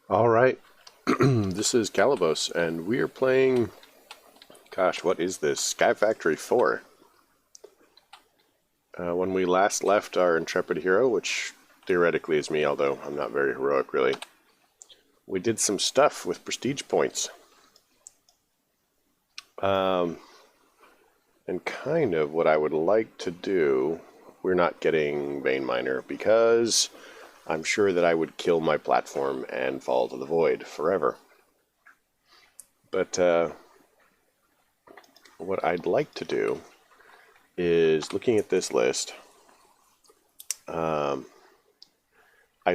All right, this is Calibos, and we are playing. Gosh, what is this? Sky Factory 4. When we last left our intrepid hero, which theoretically is me, although I'm not very heroic really, we did some stuff with prestige points. And kind of what I would like to do, we're not getting Vein Miner because I'm sure that I would kill my platform and fall to the void forever. But what I'd like to do is, looking at this list, I'd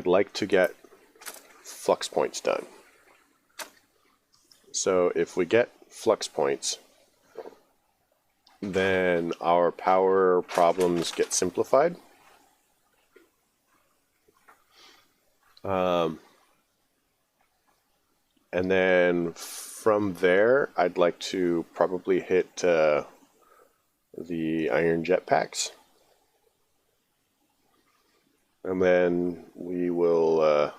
like to get flux points done. So if we get flux points, then our power problems get simplified. And then from there, I'd like to probably hit the iron jetpacks. And then we will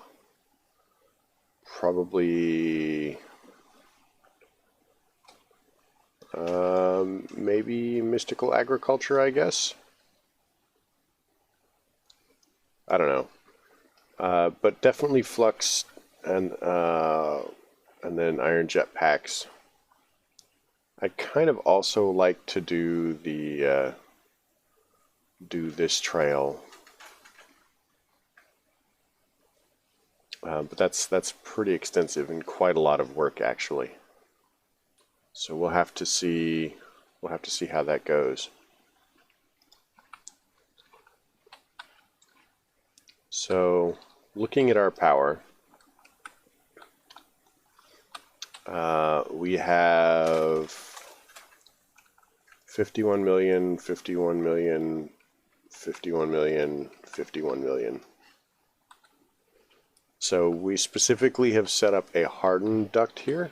probably maybe mystical agriculture, I guess. I don't know. But definitely flux and then iron jetpacks. I kind of also like to do the do this trail, but that's pretty extensive and quite a lot of work actually. So we'll have to see how that goes. So looking at our power, we have 51 million, 51 million, 51 million, 51 million. So we specifically have set up a hardened duct here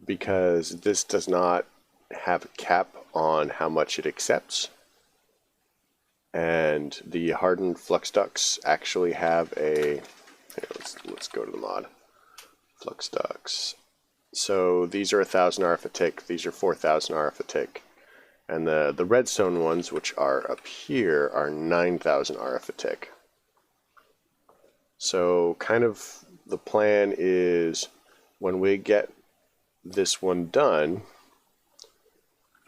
because this does not have a cap on how much it accepts. And the hardened flux ducts actually have a, here, let's go to the mod. Flux ducts. So these are 1,000 RF a tick, these are 4,000 RF a tick. And the redstone ones, which are up here, are 9,000 RF a tick. So kind of the plan is when we get this one done,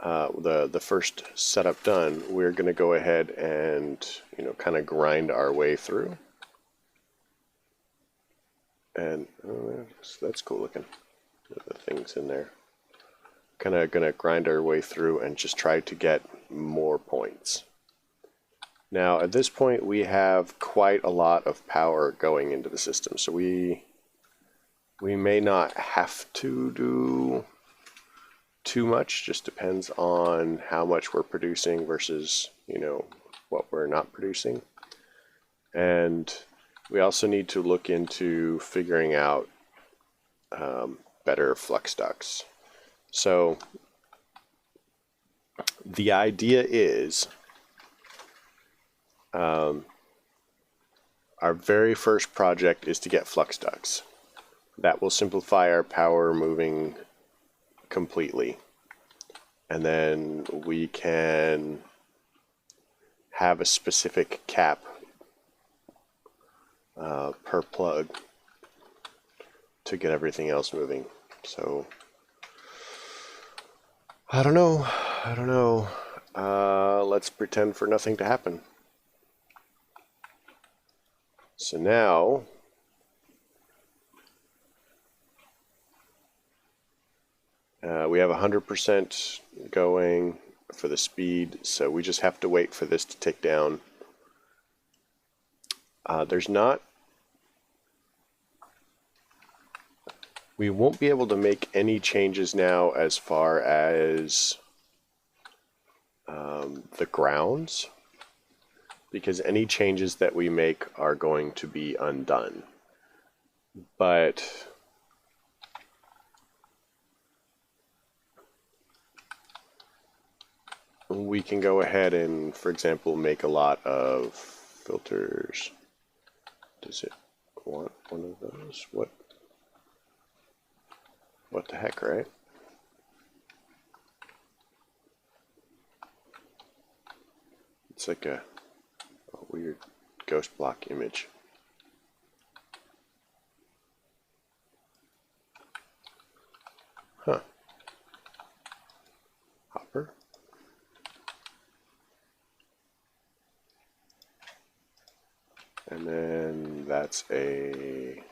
the first setup done, we're going to go ahead and kind of grind our way through. And that's cool looking. The things in there. Kind of going to grind our way through and just try to get more points. Now at this point we have quite a lot of power going into the system, so we may not have to do too much. Just depends on how much we're producing versus what we're not producing. And we also need to look into figuring out better flux ducts. So the idea is our very first project is to get flux ducts. That will simplify our power moving completely. And then we can have a specific cap per plug to get everything else moving. So I don't know. Let's pretend for nothing to happen. So now we have 100% going for the speed, so we just have to wait for this to tick down. We won't be able to make any changes now as far as the grounds, because any changes that we make are going to be undone. But we can go ahead and, for example, make a lot of filters. want one of those. What the heck, right? It's like a weird ghost block image. Huh. Hopper. And then that's a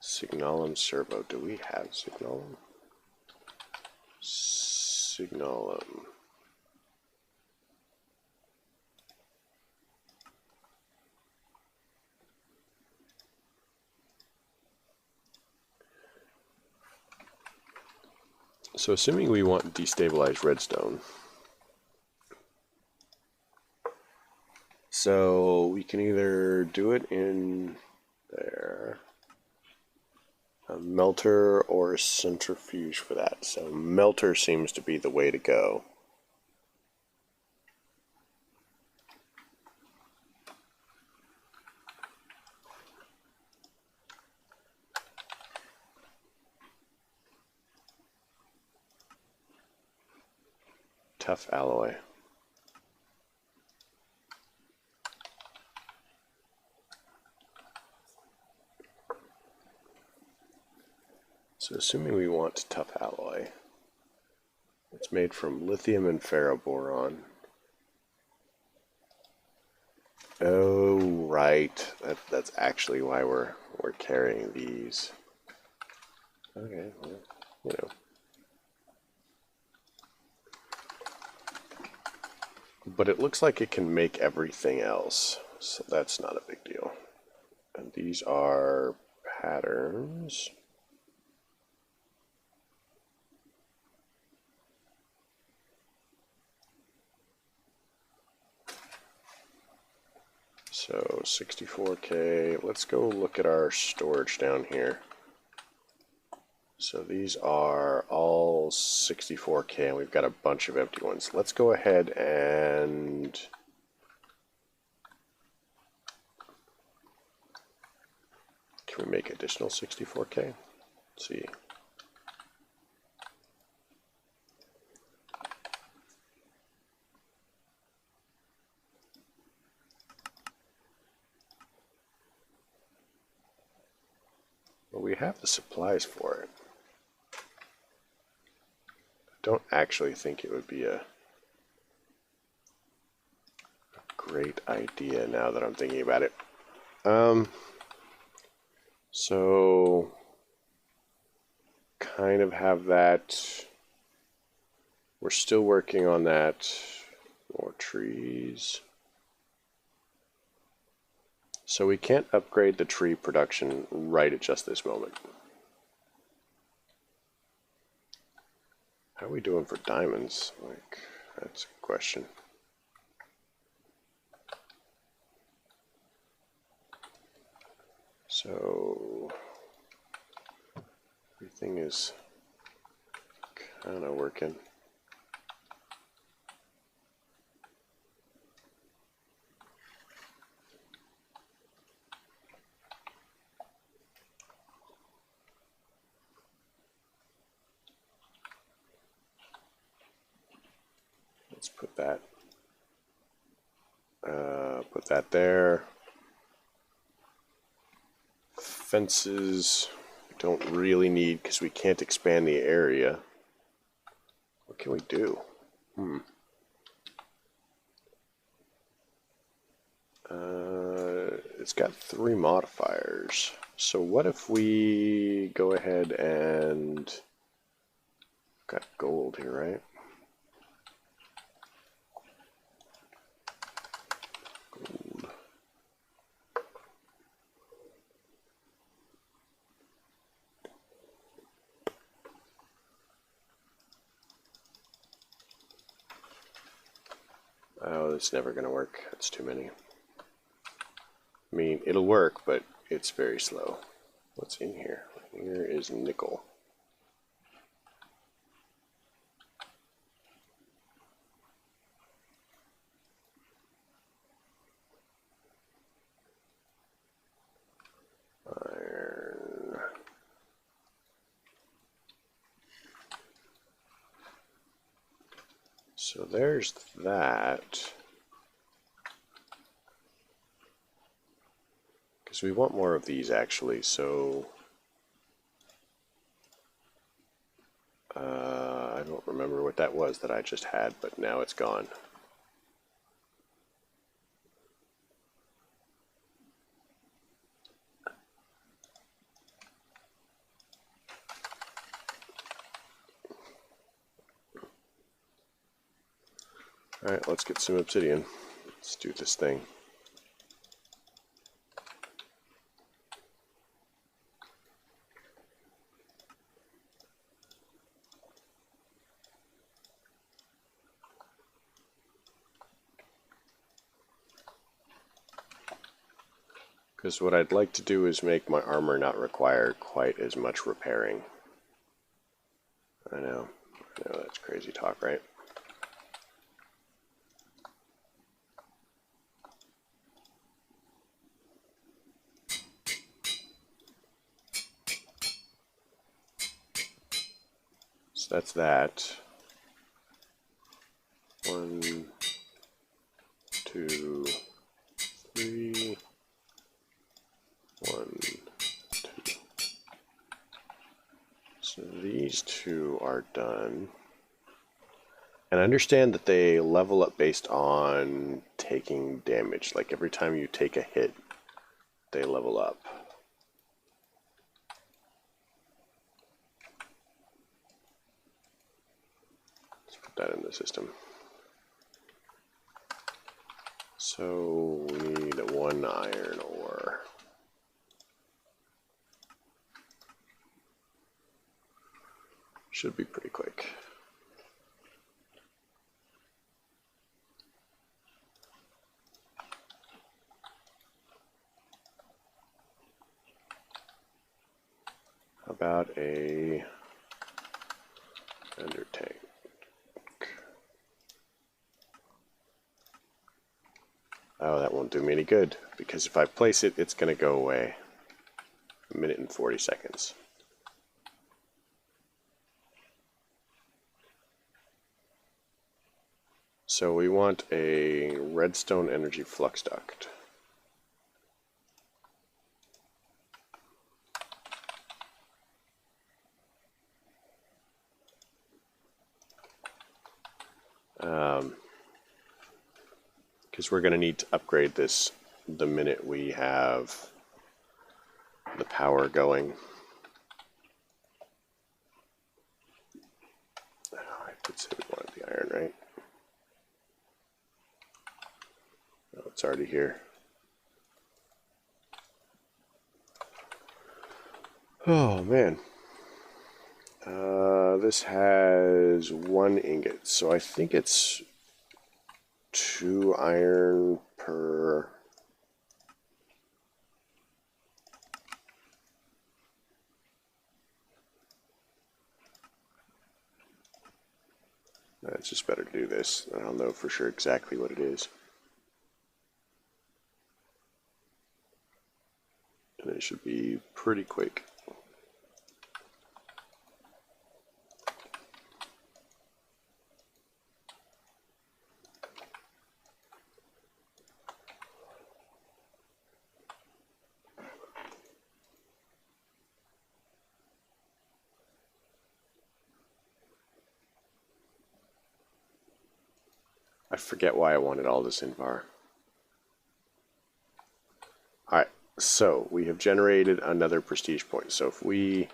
Signalum servo. Do we have Signalum? Signalum. So assuming we want destabilized redstone, so we can either do it in there, a melter or a centrifuge for that. So melter seems to be the way to go. Tough alloy. So assuming we want tough alloy, it's made from lithium and ferroboron. Oh, right. That's actually why we're carrying these. Okay, well, you know. But it looks like it can make everything else, so that's not a big deal. And these are patterns. So 64K. Let's go look at our storage down here. So these are all 64K, and we've got a bunch of empty ones. Let's go ahead and can we make additional 64K? Let's see. Well, we have the supplies for it. I don't actually think it would be a great idea now that I'm thinking about it. So kind of have that. We're still working on that. More trees. So we can't upgrade the tree production right at just this moment. How are we doing for diamonds? Like, that's a question. So everything is kind of working. Let's put that there. Fences we don't really need because we can't expand the area. What can we do? It's got 3 modifiers. So what if we go ahead and got gold here, right? Gold. Oh, it's never going to work. That's too many. I mean, it'll work, but it's very slow. What's in here? Here is nickel. So there's that. Because we want more of these actually, so I don't remember what that was that I just had, but now it's gone. Alright, let's get some obsidian. Let's do this thing. Because what I'd like to do is make my armor not require quite as much repairing. I know that's crazy talk, right? So that's that. 1, 2, 3. 1, 2. So these two are done. And I understand that they level up based on taking damage. Like every time you take a hit, they level up. Let's put that in the system. So we need 1 iron ore. Should be pretty quick. How about a ender tank? Oh, that won't do me any good, because if I place it, it's going to go away. 1 minute and 40 seconds. So we want a redstone energy flux duct. Because we're going to need to upgrade this the minute we have the power going. Oh, I did say we wanted the iron, right? Oh, it's already here. Oh, man. This has 1 ingot, so I think it's 2 iron per... It's just better to do this. I don't know for sure exactly what it is. And it should be pretty quick. I forget why I wanted all this invar. Alright, so we have generated another prestige point. So if we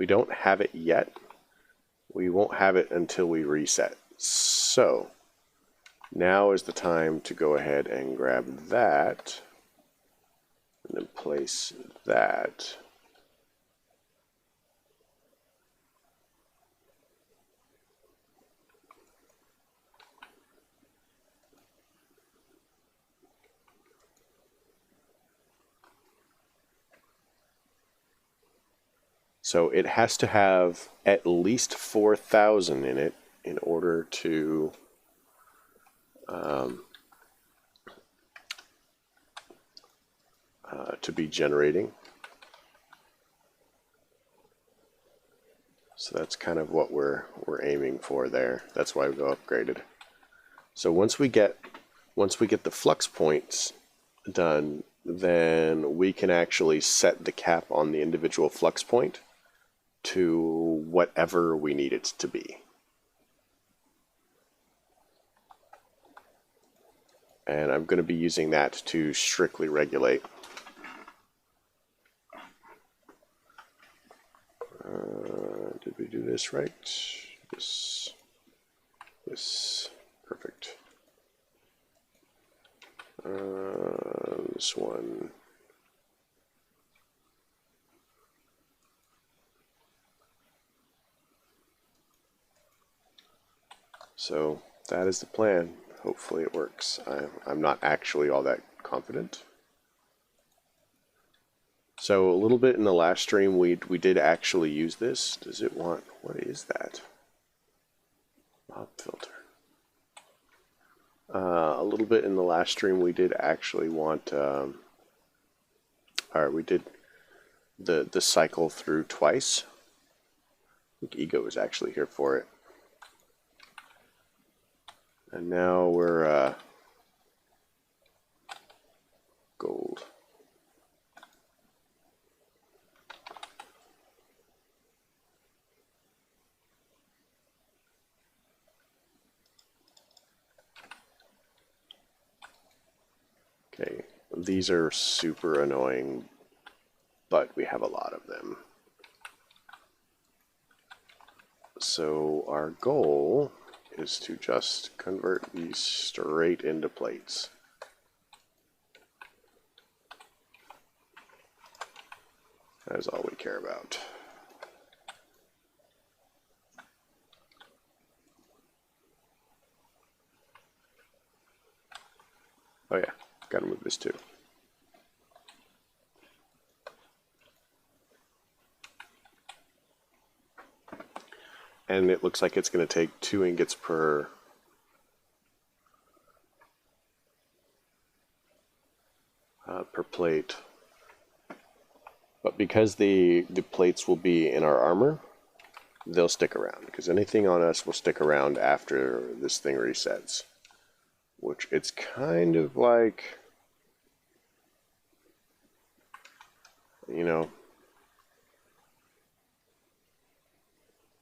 don't have it yet, we won't have it until we reset. So now is the time to go ahead and grab that and then place that. So it has to have at least 4,000 in it in order to be generating. So that's kind of what we're aiming for there. That's why we go upgraded. So once we get the flux points done, then we can actually set the cap on the individual flux point to whatever we need it to be. And I'm going to be using that to strictly regulate. Did we do this right? This, perfect. This one. So that is the plan. Hopefully it works. I'm not actually all that confident. So a little bit in the last stream we did actually use this. Does it want, what is that? Mob filter. A little bit in the last stream we did actually want, alright, we did the cycle through twice. I think Ego is actually here for it. And now we're gold. Okay, these are super annoying, but we have a lot of them. So our goal is to just convert these straight into plates. That is all we care about. Oh yeah, gotta move this too. And it looks like it's going to take 2 ingots per plate. But because the plates will be in our armor, they'll stick around. Because anything on us will stick around after this thing resets. Which it's kind of like, you know,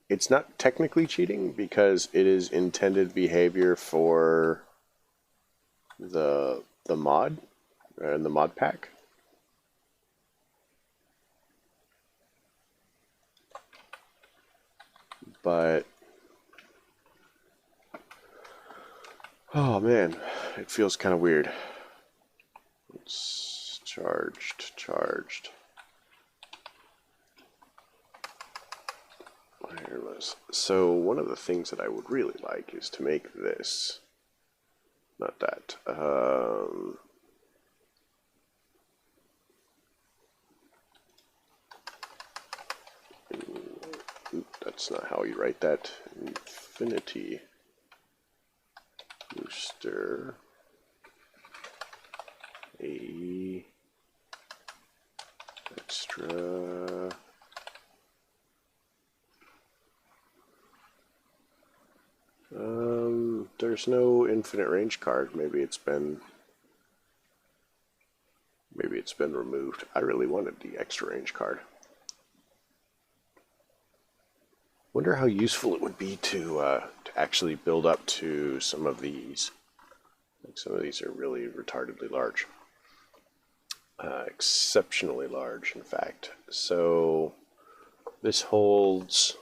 it's not technically cheating because it is intended behavior for the mod and the mod pack. But oh man, it feels kind of weird. It's charged. Wireless. So one of the things that I would really like is to make this, not that. That's not how you write that. Infinity booster. A extra. There's no infinite range card. Maybe it's been removed. I really wanted the extra range card. Wonder how useful it would be to actually build up to some of these. Like some of these are really retardedly large. Exceptionally large, in fact. So this holds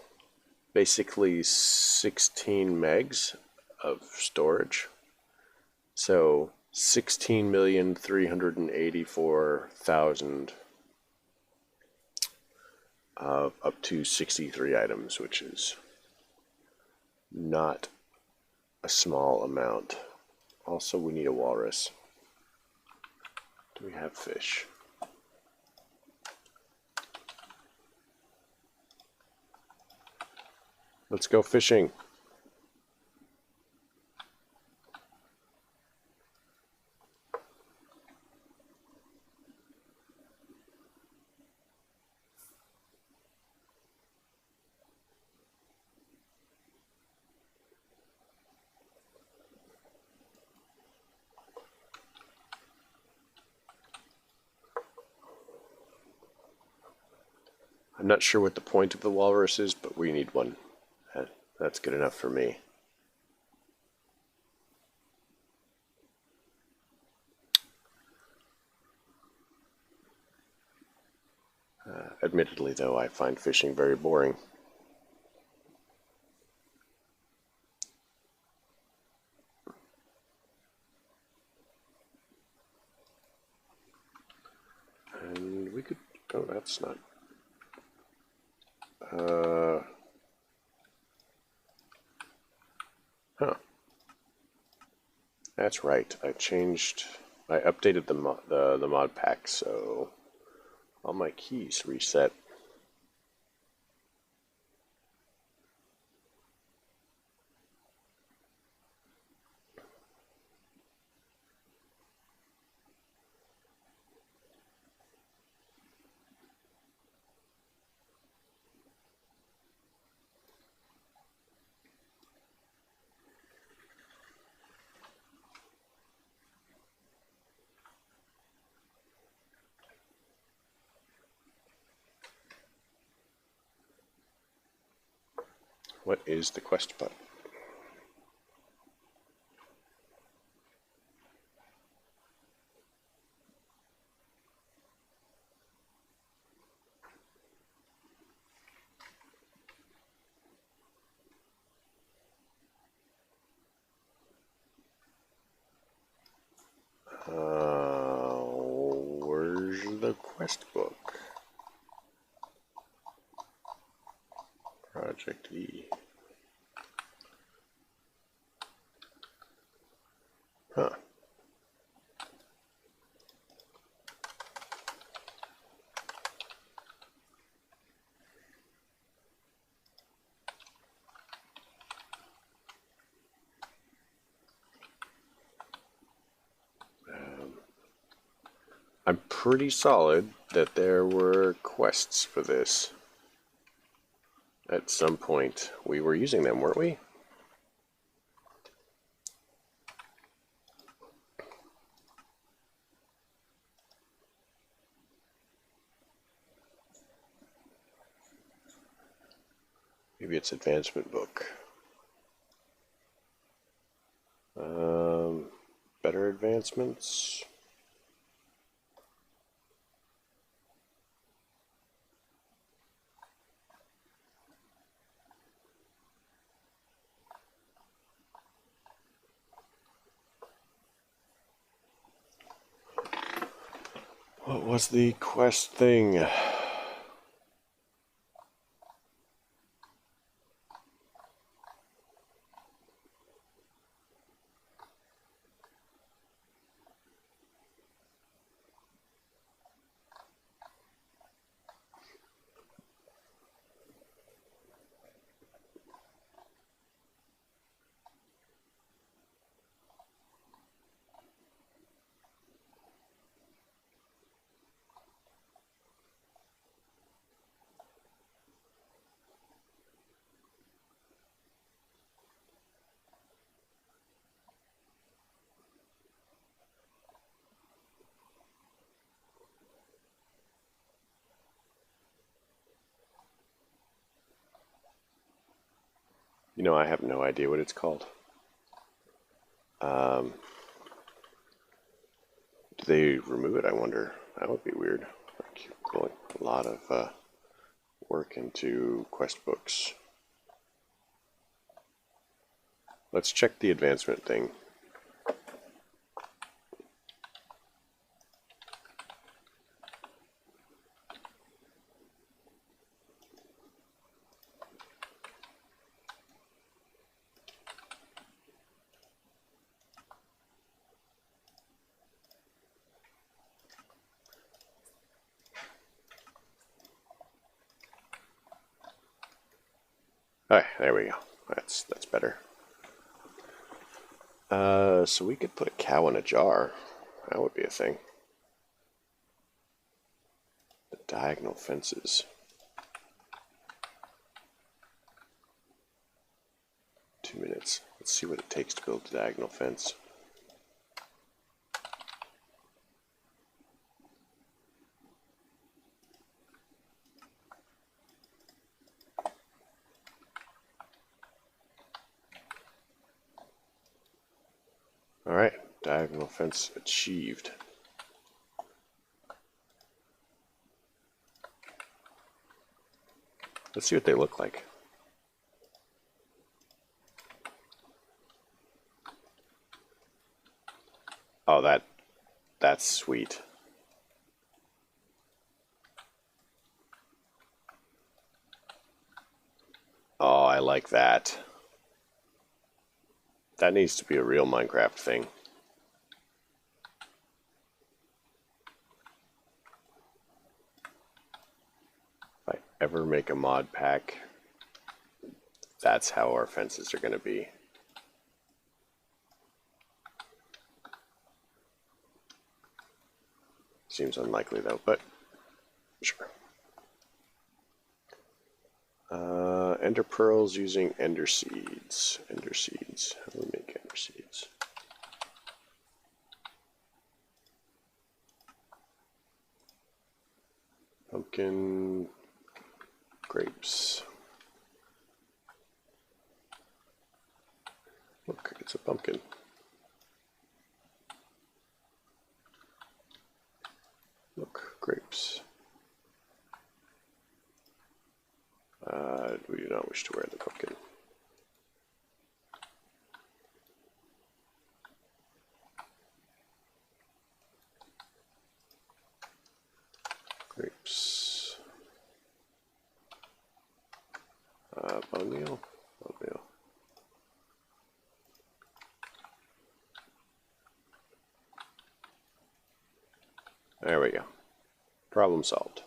basically 16 megs of storage. So 16,384,000 up to 63 items, which is not a small amount. Also, we need a walrus. Do we have fish? Let's go fishing. I'm not sure what the point of the walrus is, but we need one. That's good enough for me. Admittedly, though, I find fishing very boring. And we could... Oh, that's not... Huh. That's right. I updated the mod pack, so all my keys reset. What is the quest button? Where's the quest book? Project E. Huh. I'm pretty solid that there were quests for this. At some point, we were using them, weren't we? Maybe it's advancement book. Better advancements. What was the quest thing? You know, I have no idea what it's called. Do they remove it, I wonder? That would be weird. I keep putting a lot of work into quest books. Let's check the advancement thing. Alright, there we go. That's better. So we could put a cow in a jar. That would be a thing. The diagonal fences. 2 minutes. Let's see what it takes to build a diagonal fence. diagonal fence achieved. Let's see what they look like. Oh, that's sweet. Oh, I like that. That needs to be a real Minecraft thing. If I ever make a mod pack, that's how our fences are going to be. Seems unlikely though, but sure. Ender pearls using ender seeds. Ender seeds. How do we make ender seeds? Pumpkin, grapes. Look, it's a pumpkin. Look, grapes. We do not wish to wear the pumpkin. Grapes. Bone meal. Bone meal. There we go. Problem solved.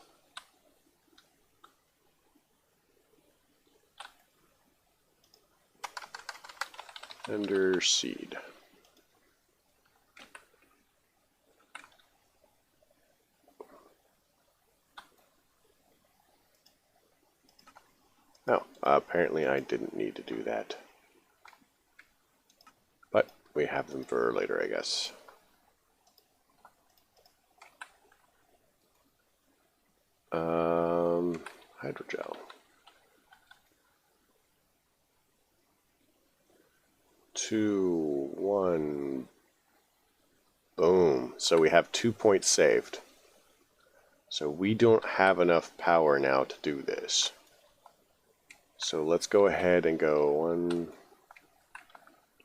Ender seed. Oh, apparently I didn't need to do that. But we have them for later, I guess. Hydrogel. 2, 1, boom. So we have 2 points saved. So we don't have enough power now to do this. So let's go ahead and go 1,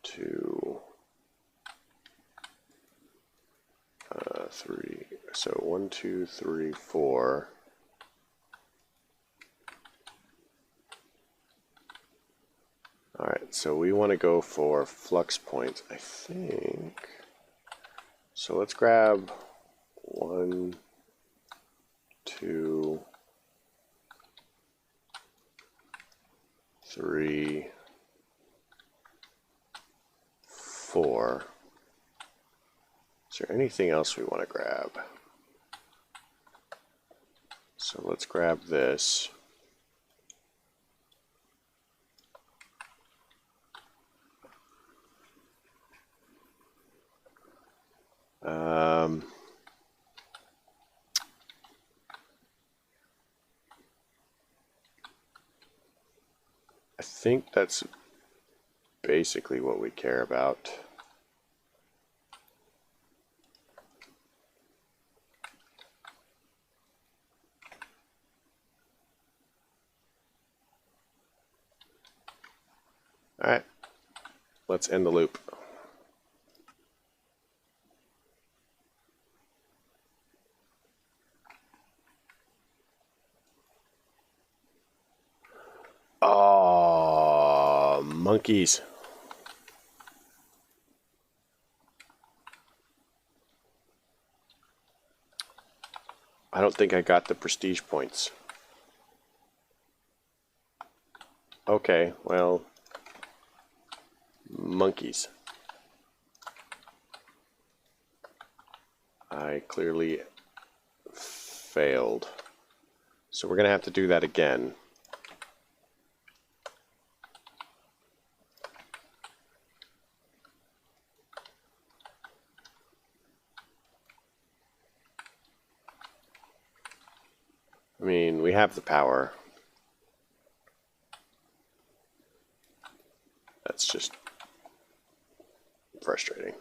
2, 3. So 1, 2, 3, 4. Alright, so we want to go for flux points, I think. So let's grab 1, 2, 3, 4. Is there anything else we want to grab? So let's grab this. I think that's basically what we care about. Alright, let's end the loop. Oh, monkeys. I don't think I got the prestige points. Okay, well, monkeys. I clearly failed. So we're going to have to do that again. I mean, we have the power. That's just frustrating.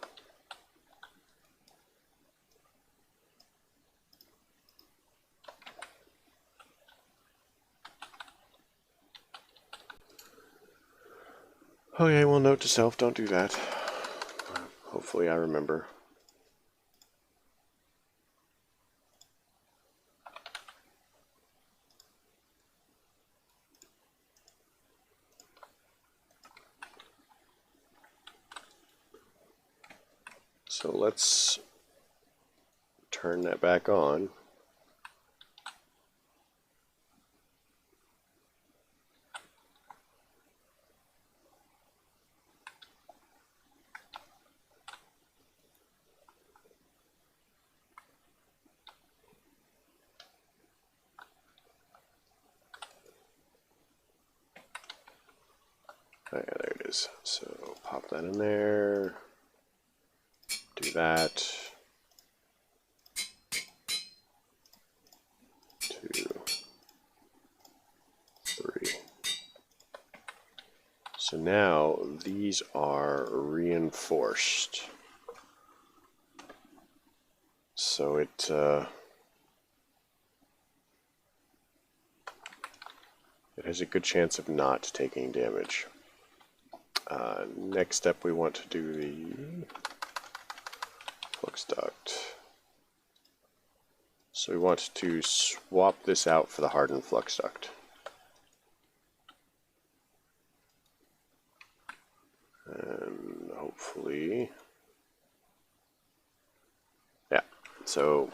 Okay, well, note to self, don't do that. Hopefully I remember. So let's turn that back on. Oh, yeah, there it is. So pop that in there. Do that. 2, 3. So now these are reinforced. So it has a good chance of not taking damage. Next step, we want to do the flux duct. So we want to swap this out for the hardened flux duct. And hopefully, yeah, so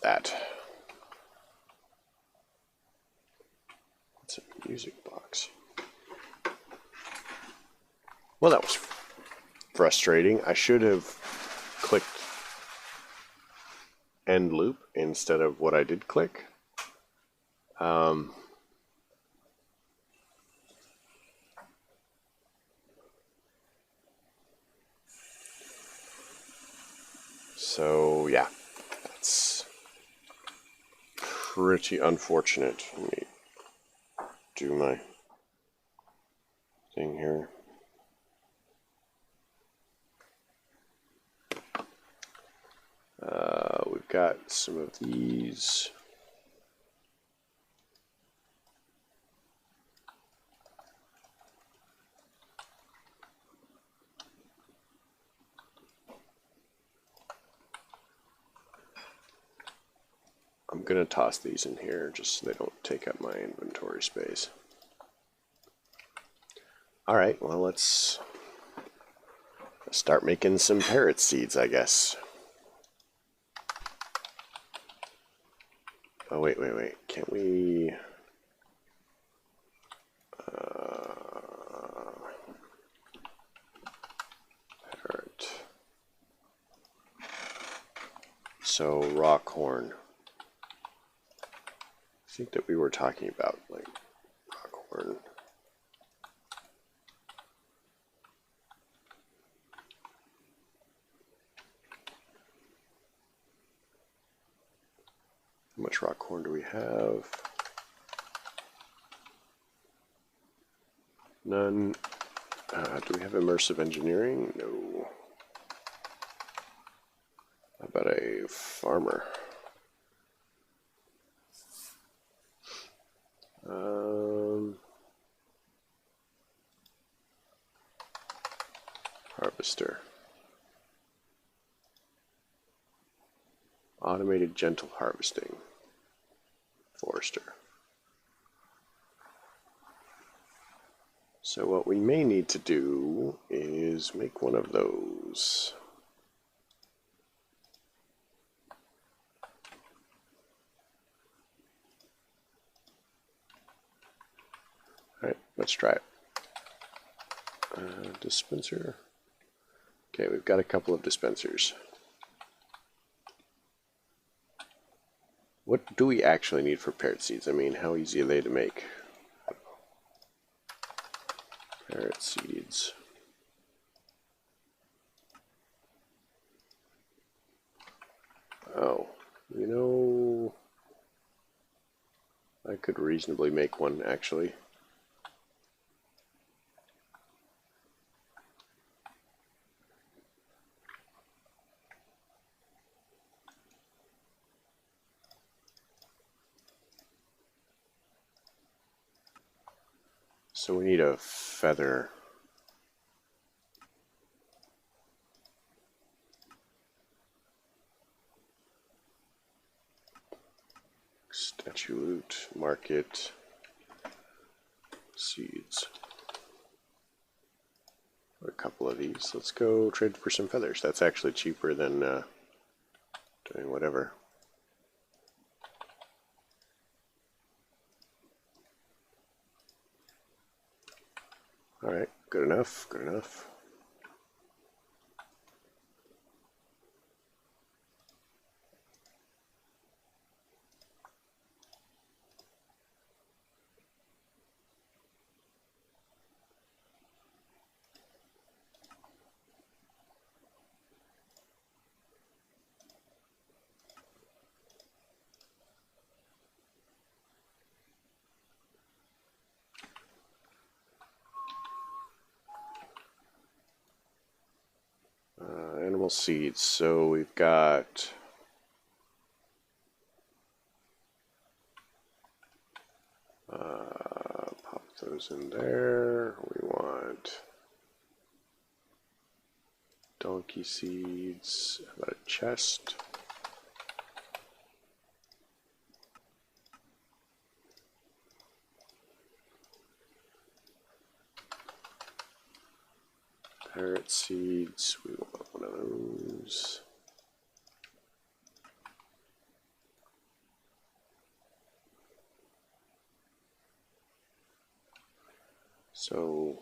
that. It's a music box. Well, that was frustrating. I should have clicked end loop instead of what I did click. So yeah, that's pretty unfortunate. Let me do my thing here. We've got some of these. I'm gonna toss these in here just so they don't take up my inventory space. Alright, well let's start making some parrot seeds, I guess. Oh, wait. Can't we... parrot. So, rock horn. I think that we were talking about, like, rock horn. How much rock horn do we have? None. Do we have immersive engineering? No. How about a farmer? Harvester. Automated gentle harvesting. Forester. So what we may need to do is make one of those. Alright, let's try it. Dispenser. Okay, we've got a couple of dispensers. What do we actually need for parrot seeds? I mean, how easy are they to make? Parrot seeds. Oh, you know, I could reasonably make one, actually. So we need a feather. Statue loot, market, seeds. A couple of these. Let's go trade for some feathers. That's actually cheaper than doing whatever. Alright, good enough, good enough. Animal seeds. So we've got pop those in there. We want donkey seeds. How about a chest? Parrot seeds, we want one of those. So,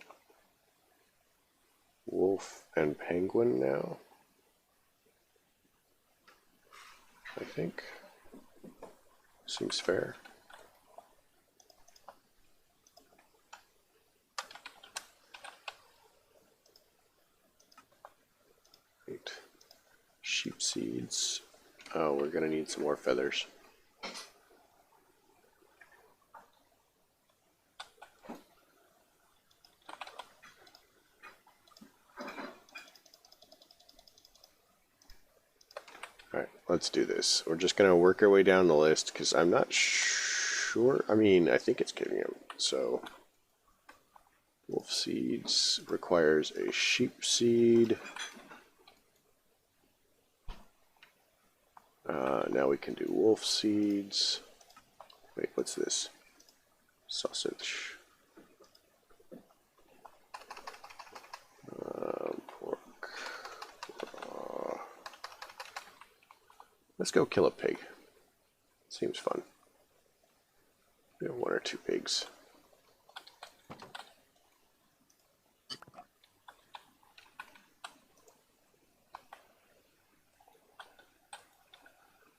wolf and penguin now, I think. Seems fair. Sheep seeds. Oh, we're gonna need some more feathers. Alright, let's do this. We're just gonna work our way down the list because I'm not sure. I mean, I think it's giving him. So, wolf seeds requires a sheep seed. Now we can do wolf seeds. Wait, what's this? Sausage. Pork. Let's go kill a pig. Seems fun. We have one or two pigs.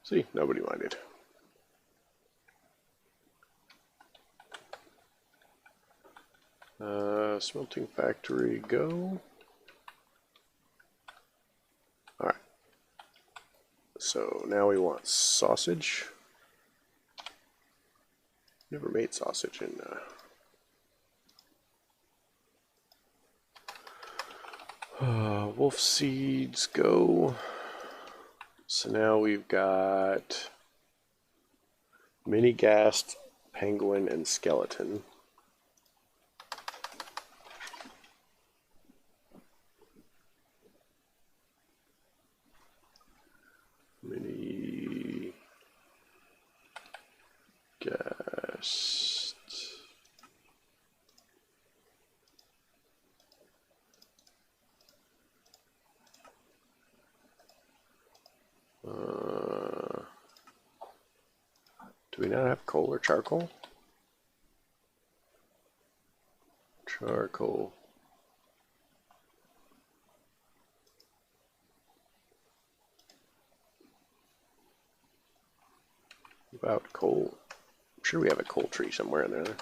See, nobody minded. Smelting factory, go. Alright. So now we want sausage. Never made sausage in wolf seeds, go. So now we've got mini ghast, penguin, and skeleton. Mini ghast. Do we not have coal or charcoal? Charcoal. About coal. I'm sure we have a coal tree somewhere in there.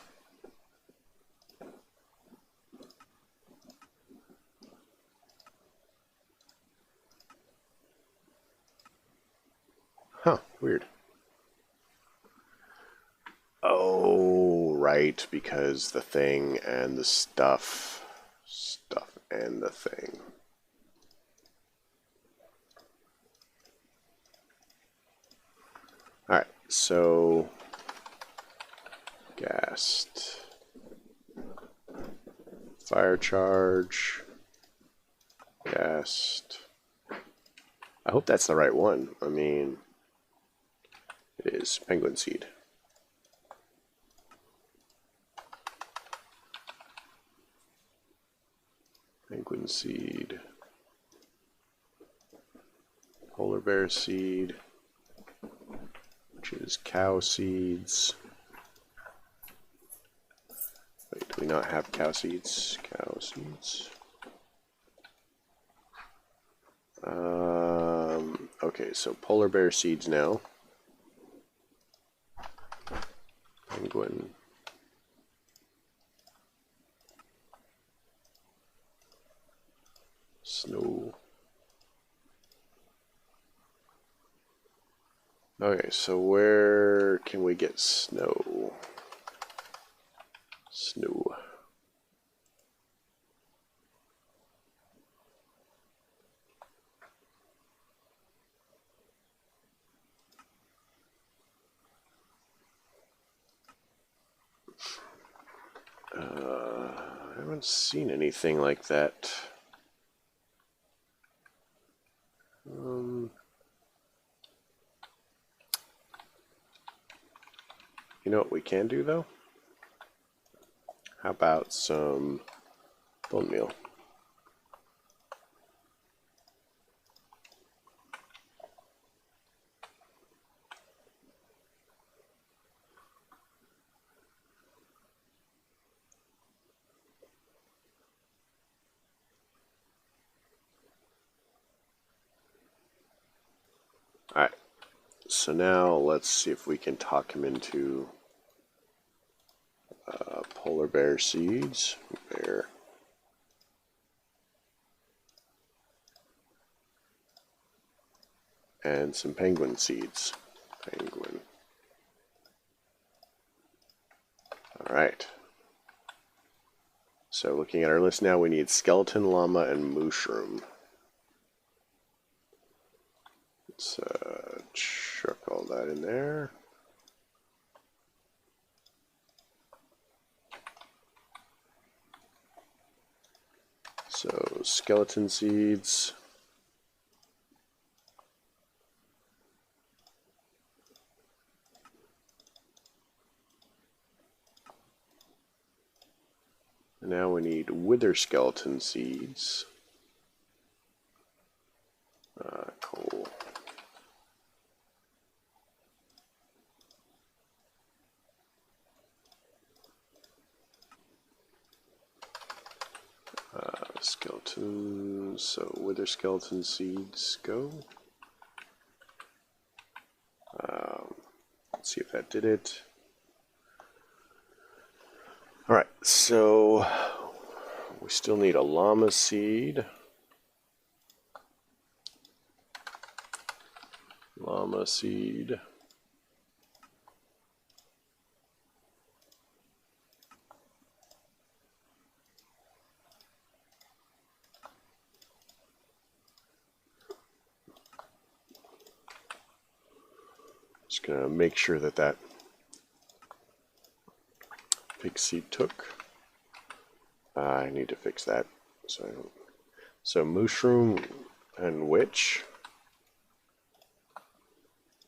Huh, weird. Oh, right, because the thing and the stuff and the thing. Alright, so ghast, fire charge, ghast. I hope that's the right one. I mean, it is penguin seed. penguin seed, polar bear seed, which is cow seeds. Wait, do we not have cow seeds? Cow seeds. Okay, so polar bear seeds now. Penguin. Snow. Okay, so where can we get snow? Snow. I haven't seen anything like that. You know what we can do though? How about some bone meal? Alright, so now let's see if we can talk him into polar bear seeds. Bear. And some penguin seeds. Penguin. Alright. So looking at our list now, we need skeleton, llama, and mushroom. Let's chuck all that in there. So skeleton seeds. Now we need wither skeleton seeds. Cool. Skeleton, so wither skeleton seeds go. Let's see if that did it. Alright, so we still need a llama seed. Llama seed. Just gonna make sure that that pig seed took. I need to fix that. So mushroom and witch.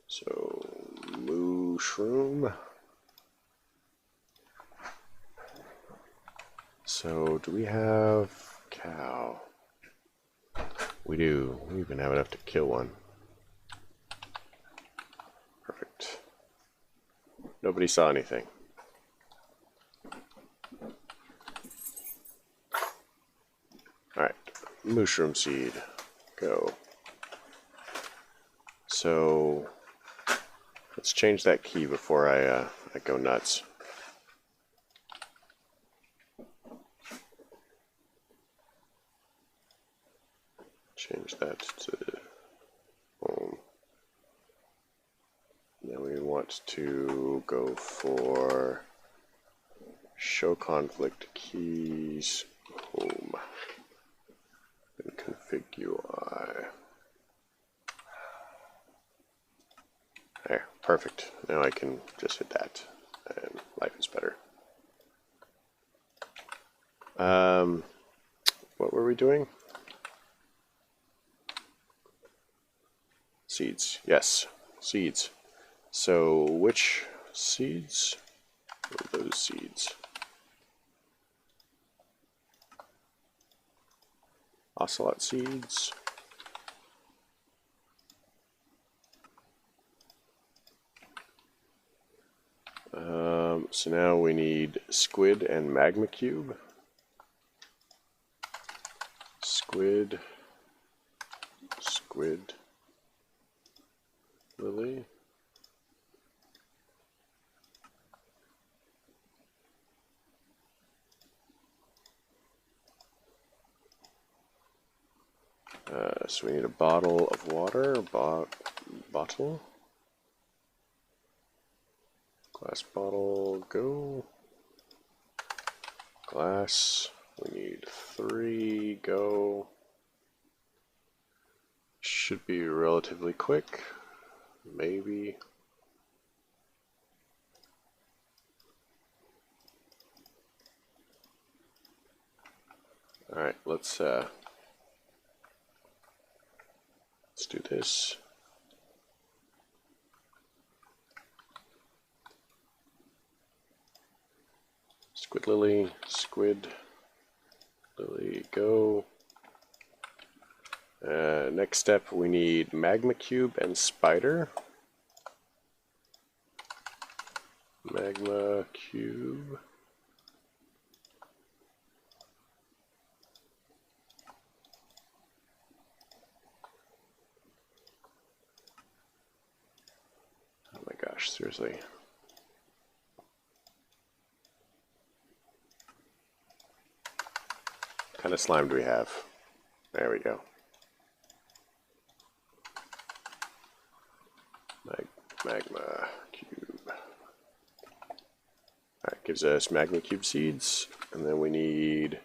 So mushroom. So do we have cow? We do. We even have enough to kill one. Perfect. Nobody saw anything. Alright, mushroom seed, go. So let's change that key before I go nuts. Change that to home. Now we want to go for show conflict keys, home, and config UI. There, perfect. Now I can just hit that, and life is better. What were we doing? Seeds, yes, seeds. So which seeds? Those seeds. Ocelot seeds. So now we need squid and magma cube. Squid, squid, lily. So we need a bottle of water, bottle, glass bottle, go, glass, we need 3, go, should be relatively quick, maybe. Alright, let's do this. Squid lily, go. Next step, we need magma cube and spider. Magma cube. Oh my gosh, seriously. What kind of slime do we have? There we go. Magma cube. Alright, gives us magma cube seeds. And then we need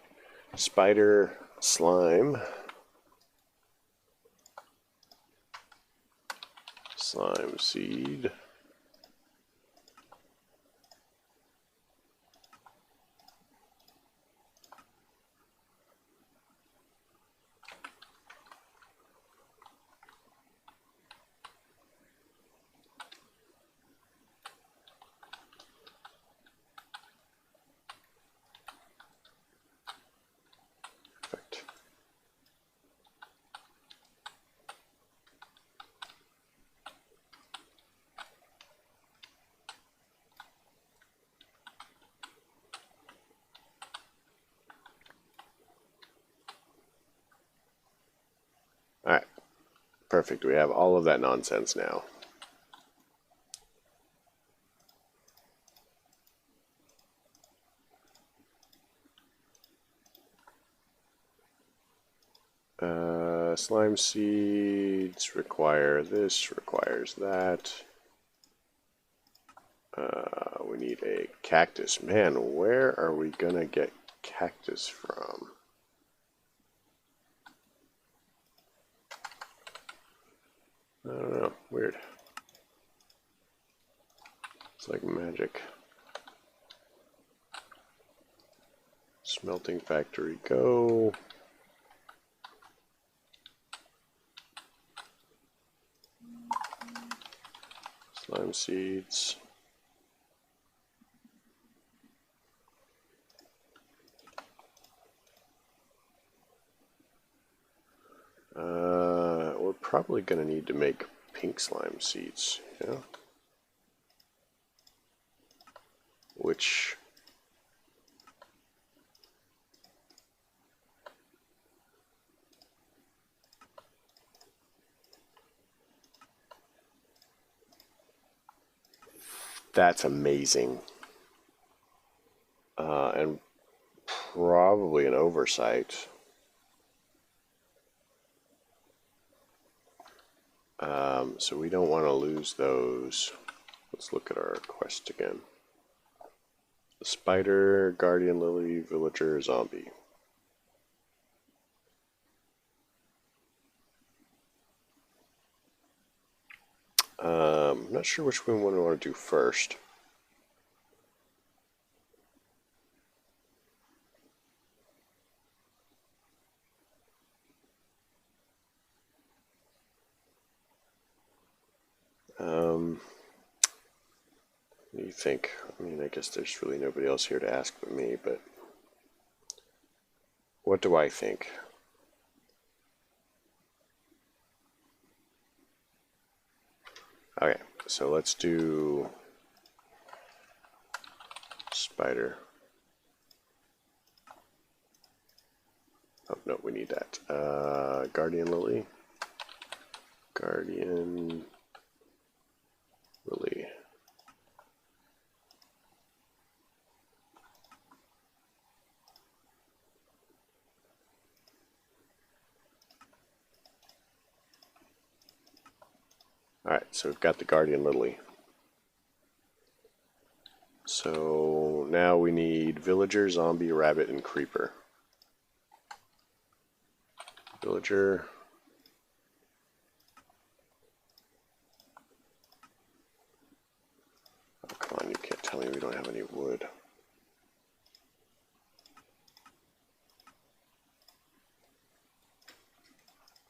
spider slime. Slime seed. Perfect. Alright, perfect. We have all of that nonsense now. Slime seeds require this, requires that. We need a cactus. Man, where are we gonna get cactus from? I don't know. Weird. It's like magic. Smelting factory, go. Slime seeds. We're probably going to need to make pink slime seeds, yeah? Which... That's amazing. And probably an oversight. So we don't want to lose those. Let's look at our quest again. The spider, guardian lily, villager, zombie. I'm not sure which one we want to do first. What do you think? I mean, I guess there's really nobody else here to ask but me, but what do I think? Okay, so let's do spider. Oh, no, we need that. Guardian Lily. Guardian Lily. Alright, so we've got the Guardian Lily. So now we need villager, zombie, rabbit, and creeper. Villager. Oh, come on, you can't tell me we don't have any wood.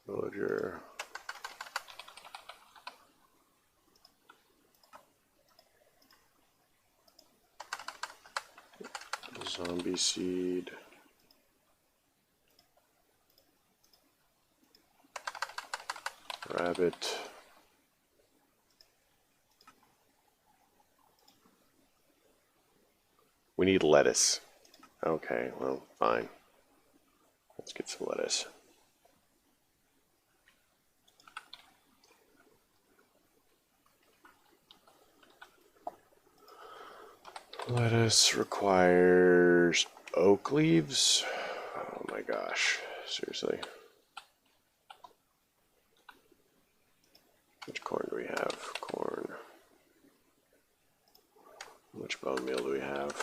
Villager. Zombie seed. Rabbit. We need lettuce. Okay, well, fine. Let's get some lettuce. Lettuce requires oak leaves. Oh my gosh, seriously. Which corn do we have? Corn. Which bone meal do we have?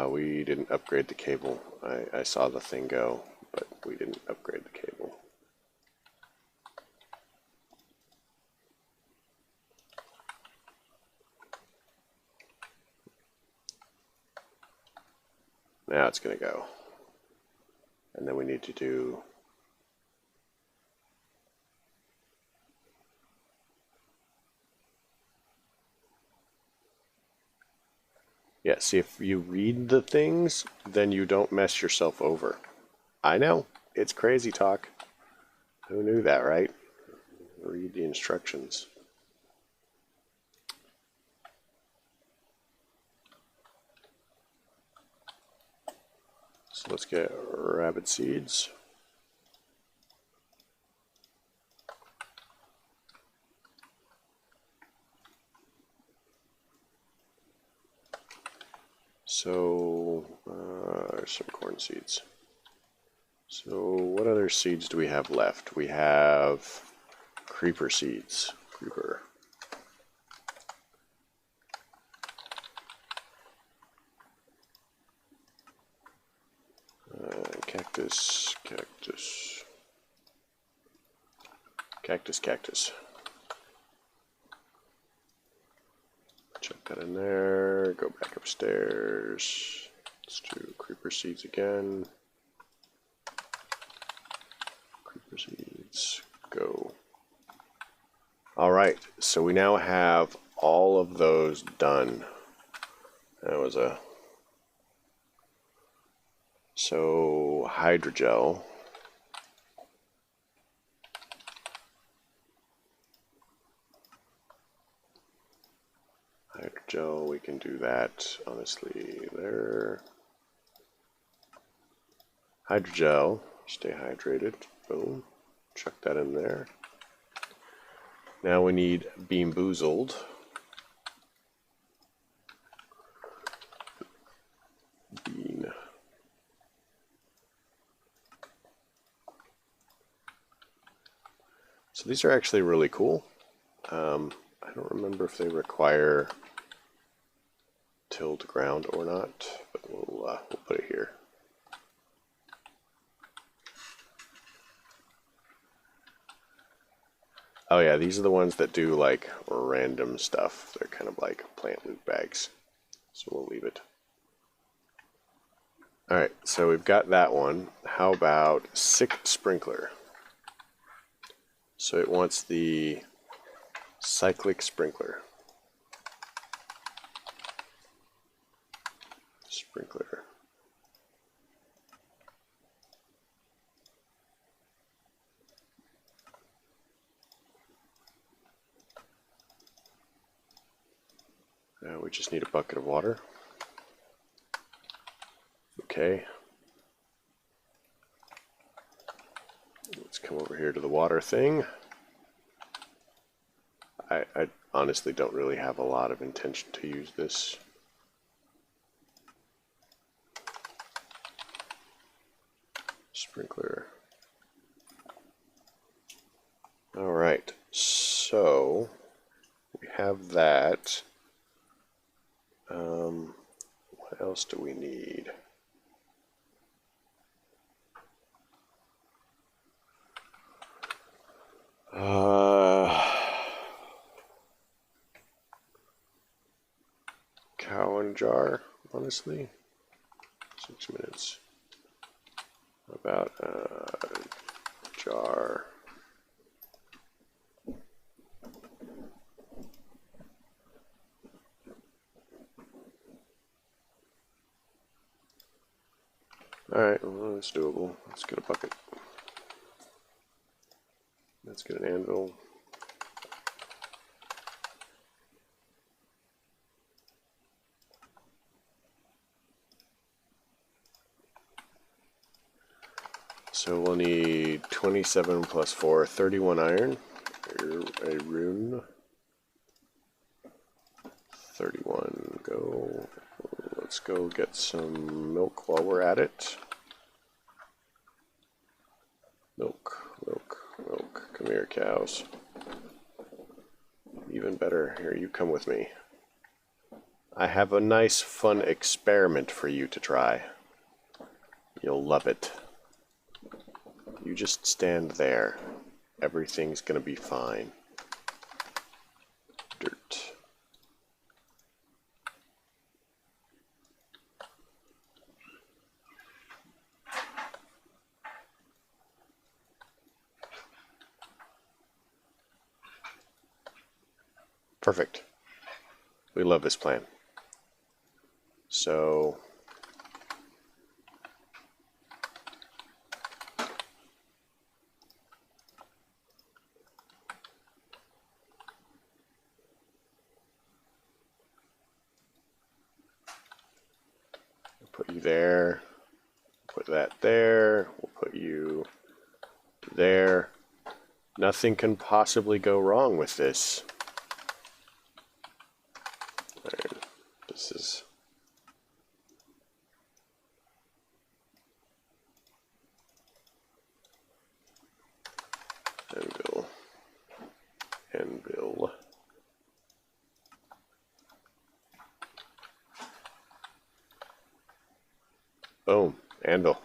We didn't upgrade the cable. I saw the thing go, but we didn't upgrade the cable. Now it's going to go. And then we need to do... Yeah, see, if you read the things, then you don't mess yourself over. I know, it's crazy talk. Who knew that, right? Read the instructions. So let's get rabbit seeds. So, some corn seeds. So, what other seeds do we have left? We have creeper seeds. Creeper. Cactus, cactus. Cactus, cactus. Chuck that in there, go back upstairs. Let's do creeper seeds again. Creeper seeds, go. All right, so we now have all of those done. That was a... So, hydrogel. Hydrogel, we can do that, honestly, there. Hydrogel, stay hydrated, boom, chuck that in there. Now we need Bean Boozled. Bean. So these are actually really cool. I don't remember if they require tilled ground or not, but we'll put it here. Oh yeah, these are the ones that do like random stuff. They're kind of like plant loot bags, so we'll leave it. Alright, so we've got that one. How about Sick Sprinkler? So it wants the cyclic sprinkler. Sprinkler. We just need a bucket of water. Okay. Let's come over here to the water thing. I honestly don't really have a lot of intention to use this. Sprinkler. All right, so we have that. What else do we need? Cow and jar, honestly. 6 minutes. About jar. Alright, well, that's doable. Let's get a bucket. Let's get an anvil. So we'll need 27 plus 4, 31 iron. A rune. 31. Go. Let's go get some milk while we're at it. Milk, milk, milk. Come here, cows. Even better. Here, you come with me. I have a nice, fun experiment for you to try. You'll love it. You just stand there. Everything's gonna be fine. Dirt. Perfect. We love this plan. So we'll put you there. Put that there. We'll put you there. Nothing can possibly go wrong with this. This is anvil. Anvil. Boom. Anvil.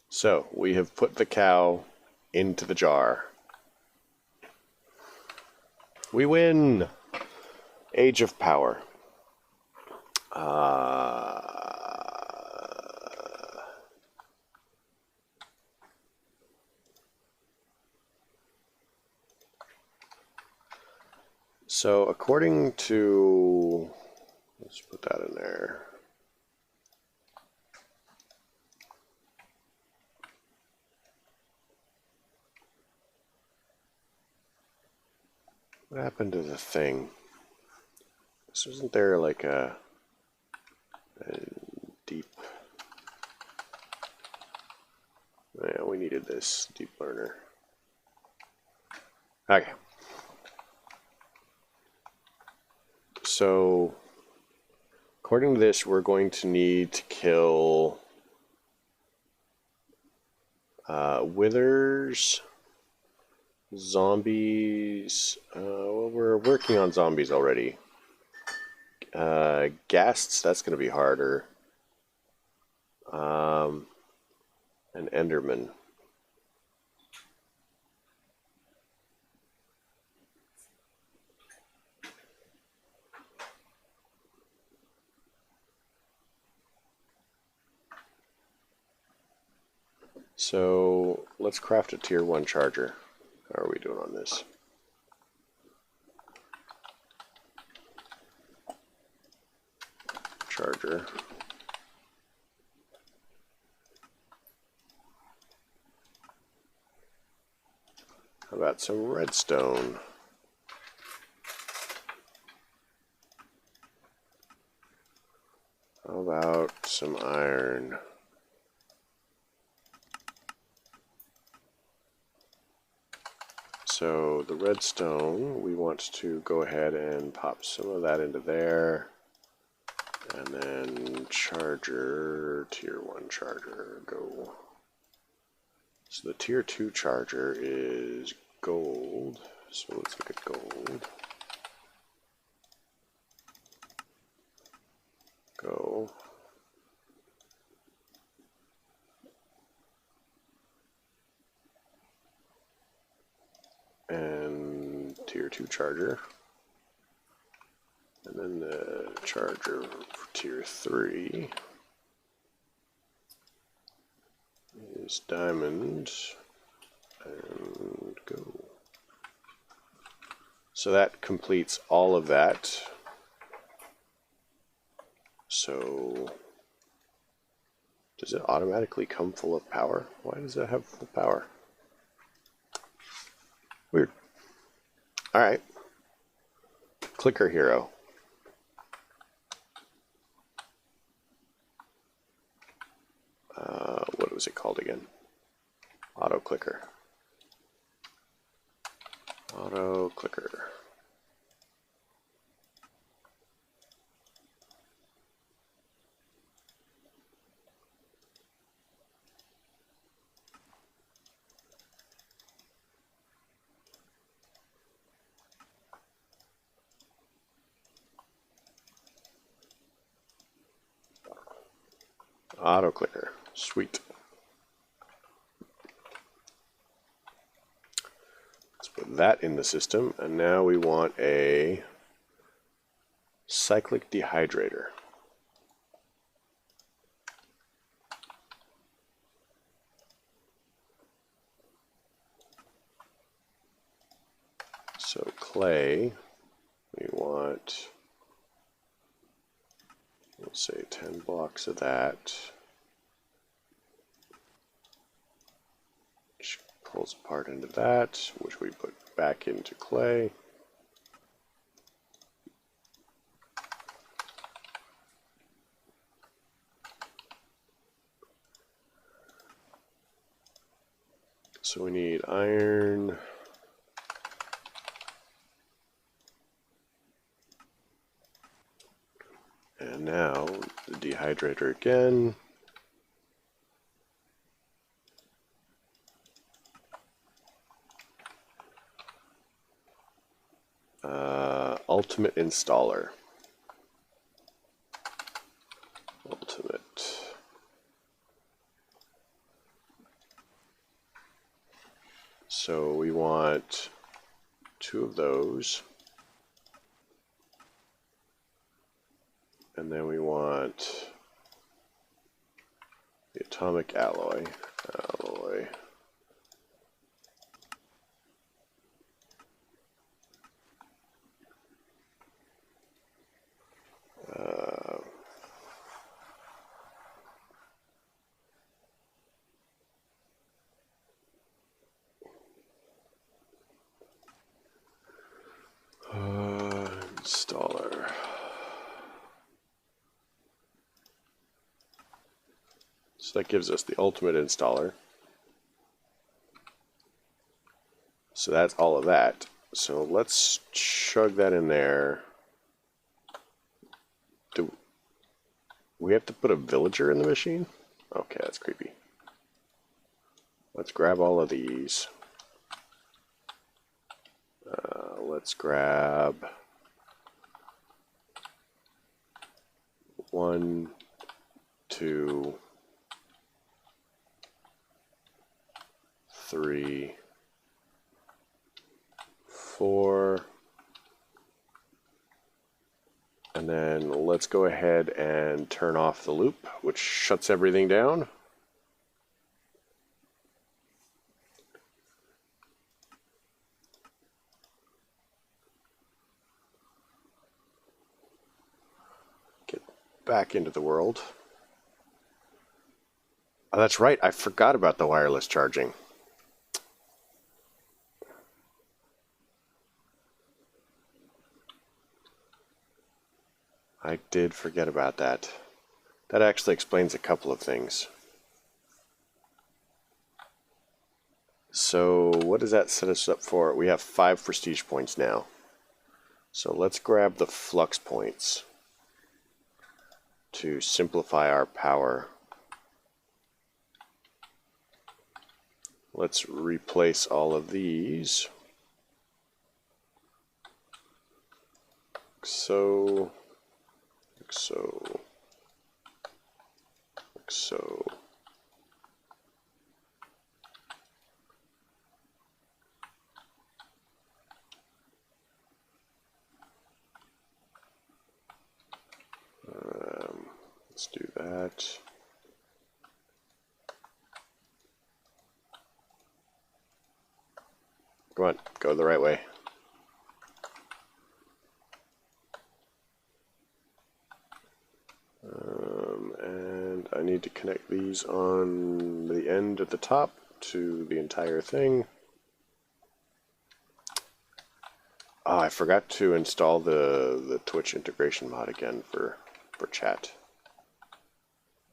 So we have put the cow into the jar. We win! Age of Power. So according to, let's put that in there. What happened to the thing? This wasn't there like a deep. Yeah, we needed this deep learner. Okay. So, according to this, we're going to need to kill withers, zombies. Well, we're working on zombies already. Ghasts, that's going to be harder. And Enderman. So let's craft a tier 1 charger. How are we doing on this? Charger. How about some redstone? How about some iron? So the redstone, we want to go ahead and pop some of that into there. And then charger, tier 1 charger, go. So the tier 2 charger is gold. So let's look at gold. Go. And tier 2 charger. And then the charger for tier 3 is diamond and go. So that completes all of that. So does it automatically come full of power? Why does it have full power? Weird. All right. Clicker hero. What was it called again? Auto clicker. Auto clicker. Auto clicker. Sweet. Let's put that in the system, and now we want a cyclic dehydrator. So clay, we want, let's say 10 blocks of that. Which pulls apart into that, which we put back into clay. So we need iron. And now the dehydrator again. Ultimate installer. Ultimate. So we want 2 of those. And then we want the atomic alloy. Installer. So that gives us the ultimate installer. So that's all of that. So let's chug that in there. Do we have to put a villager in the machine? Okay, that's creepy. Let's grab all of these. Let's grab 1, 2, 3, 4, and then let's go ahead and turn off the loop, which shuts everything down. back into the world. Oh, that's right, I forgot about the wireless charging. I did forget about that. That actually explains a couple of things. So what does that set us up for? We have 5 prestige points now. So let's grab the flux points to simplify our power. Let's replace all of these. So. Let's do that. Come on, go the right way. And I need to connect these on the end at the top to the entire thing. Oh, I forgot to install the Twitch integration mod again for chat.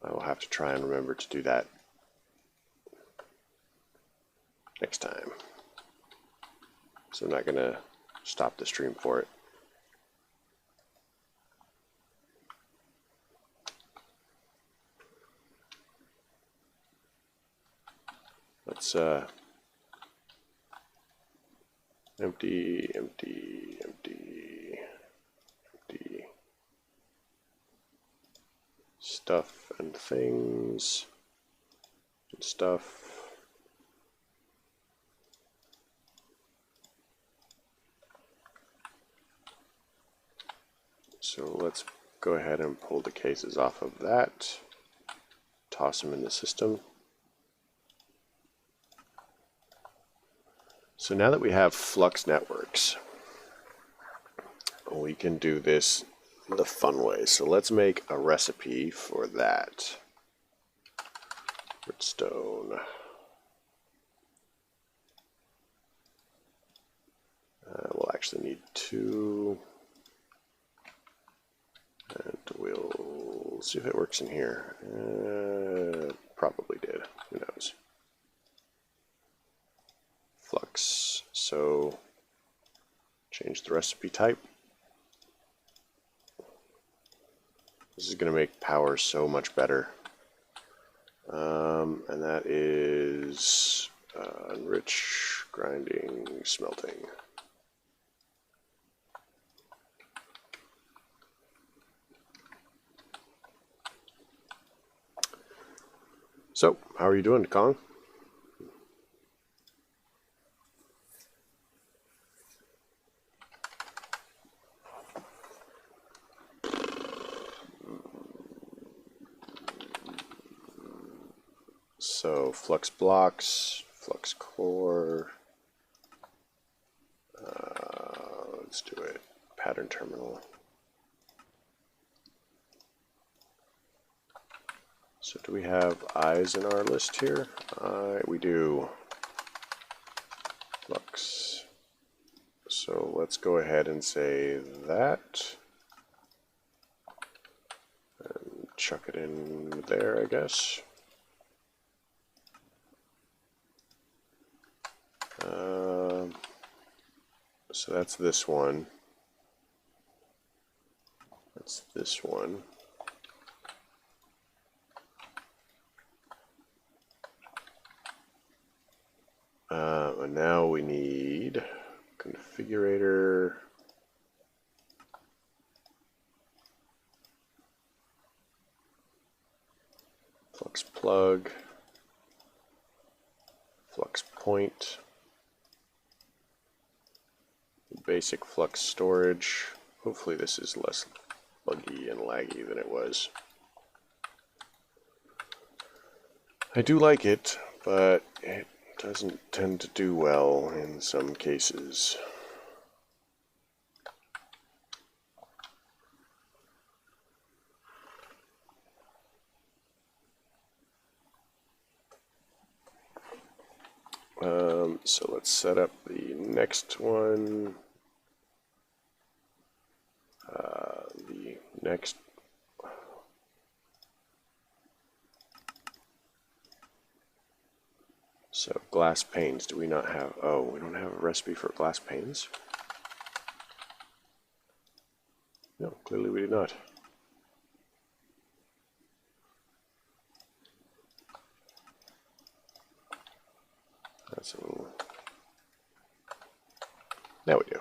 I will have to try and remember to do that next time. So I'm not going to stop the stream for it. Let's empty stuff and things and stuff. So let's go ahead and pull the cases off of that, toss them in the system. So now that we have flux networks, we can do this the fun way. So let's make a recipe for that. Redstone. We'll actually need 2. And we'll see if it works in here. Probably did. Who knows? Flux. So change the recipe type. This is going to make power so much better. And that is enrich, grinding, smelting. So, how are you doing, Kong? So, flux blocks, flux core. Let's do it. Pattern terminal. So do we have eyes in our list here? We do. Flux. So let's go ahead and say that. And chuck it in there, I guess. So that's this one. That's this one. And now we need configurator. Flux plug. Flux point. Basic flux storage. Hopefully this is less buggy and laggy than it was. I do like it, but it doesn't tend to do well in some cases. So let's set up the next one. The next. So glass panes, do we not have? Oh, we don't have a recipe for glass panes? No, clearly we do not. That's a little. Now we do.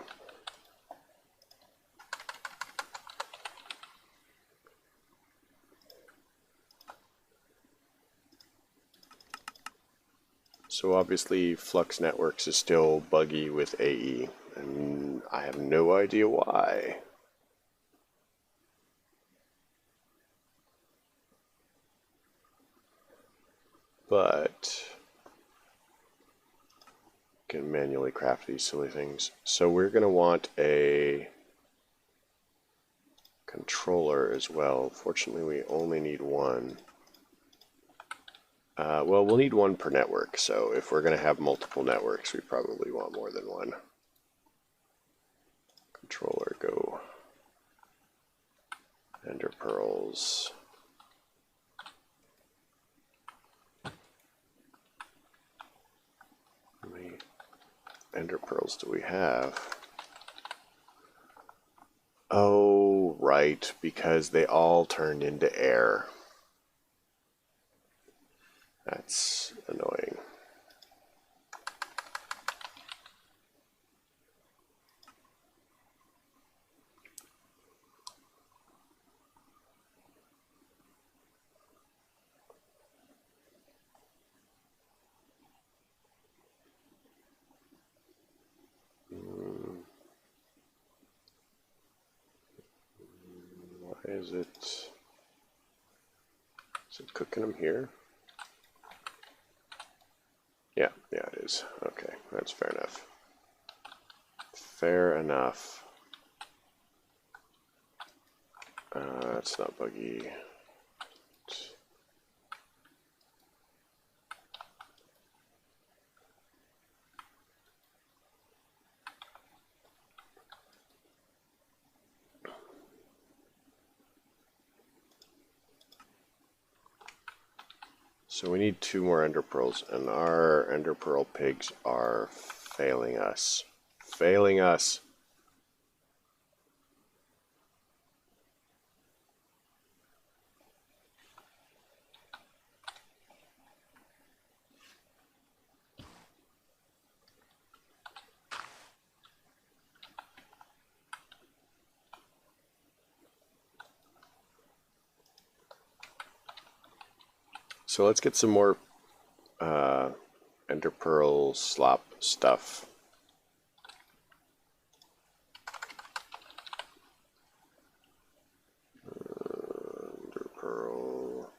So obviously Flux Networks is still buggy with AE, and I have no idea why. But can manually craft these silly things. So we're going to want a controller as well. Fortunately, we only need one. Well, we'll need one per network, so if we're going to have multiple networks, we probably want more than one. Controller, go. Ender pearls. How many ender pearls do we have? Oh, right, because they all turned into air. That's annoying. Why is it cooking them here? Yeah, it is. Okay, that's fair enough. Fair enough. That's not buggy. So we need 2 more ender pearls, and our ender pearl pigs are failing us. Failing us. So let's get some more ender pearl slop stuff. Ender pearl.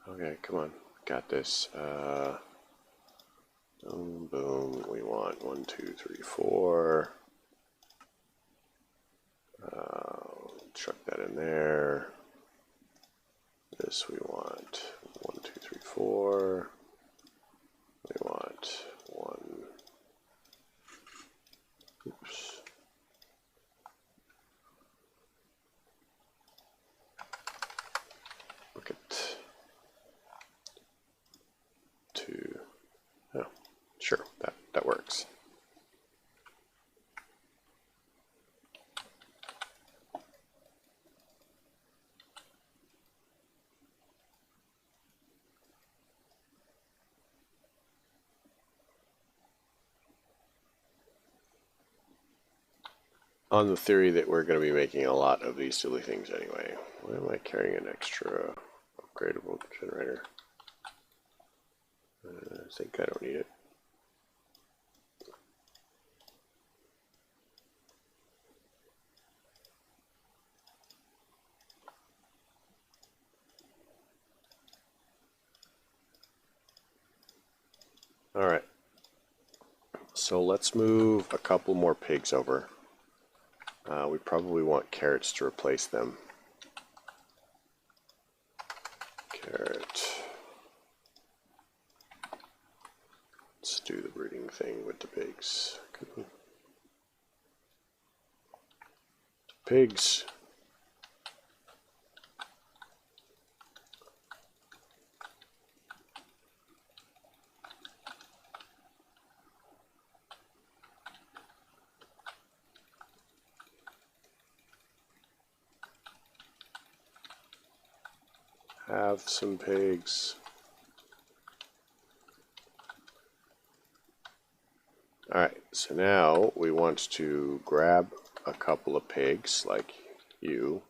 Okay, come on. Got this. Boom, boom. We want 1, 2, 3, 4. Chuck that in there. This we want 1, 2, 3, 4. We want 1. Oops. Look at 2. Oh, sure, that works. On the theory that we're going to be making a lot of these silly things anyway. Why am I carrying an extra upgradable generator? I think I don't need it. All right. So let's move a couple more pigs over. We probably want carrots to replace them. Carrot. Let's do the breeding thing with the pigs. Pigs. Have some pigs. Alright, so now we want to grab a couple of pigs like you,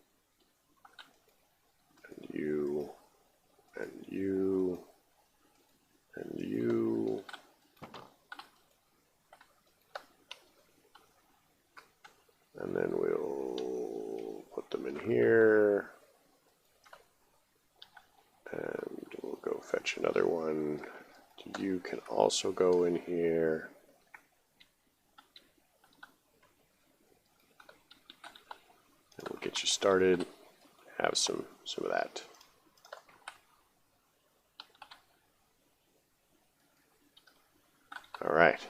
and you, and you, and you. And then we'll put them in here. And we'll go fetch another one. You can also go in here. And we'll get you started. Have some of that. All right.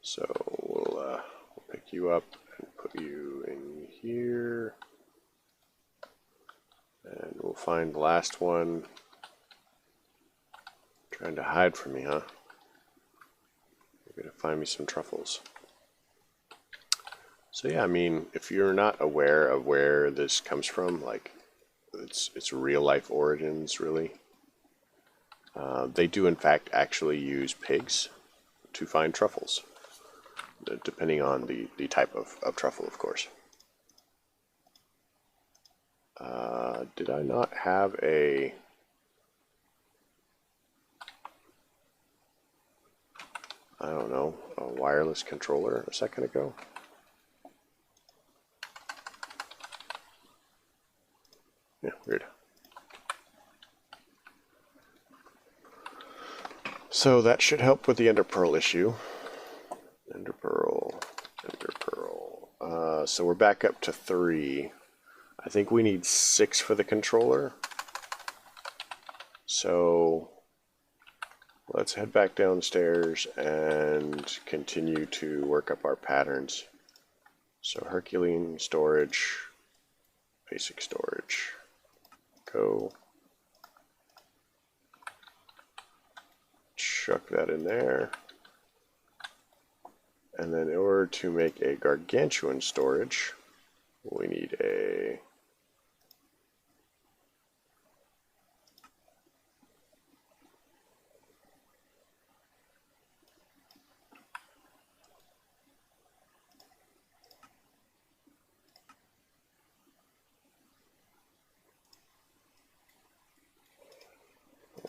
So we'll pick you up and put you in here. And we'll find the last one. Trying to hide from me, huh? You're gonna find me some truffles. So yeah, I mean, if you're not aware of where this comes from, like its real life origins, really, they do in fact actually use pigs to find truffles, depending on the type of truffle, of course. Did I not have a... I don't know, a wireless controller a second ago? Yeah, weird. So that should help with the ender pearl issue. Ender pearl, ender pearl. So we're back up to 3. I think we need 6 for the controller. So let's head back downstairs and continue to work up our patterns. So Herculean storage, basic storage, go. Chuck that in there. And then in order to make a gargantuan storage, we need a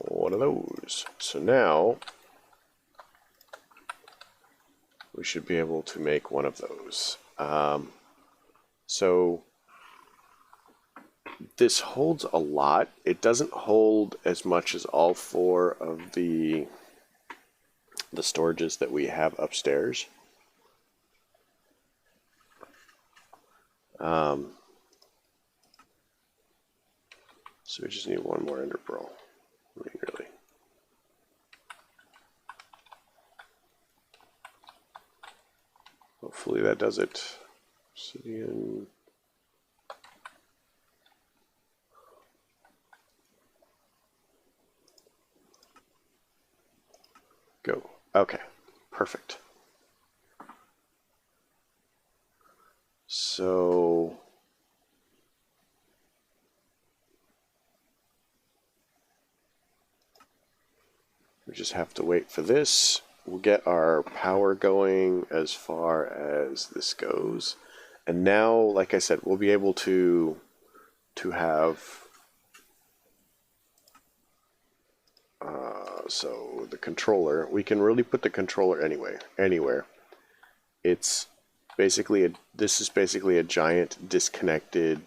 one of those. So now we should be able to make one of those. So this holds a lot. It doesn't hold as much as all 4 of the storages that we have upstairs. So we just need one more ender pearl. I mean, really. Hopefully that does it. Obsidian. Go. Okay, perfect. So we just have to wait for this. We'll get our power going as far as this goes. And now, like I said, we'll be able to have so the controller, we can really put the controller anywhere. It's basically this is basically a giant disconnected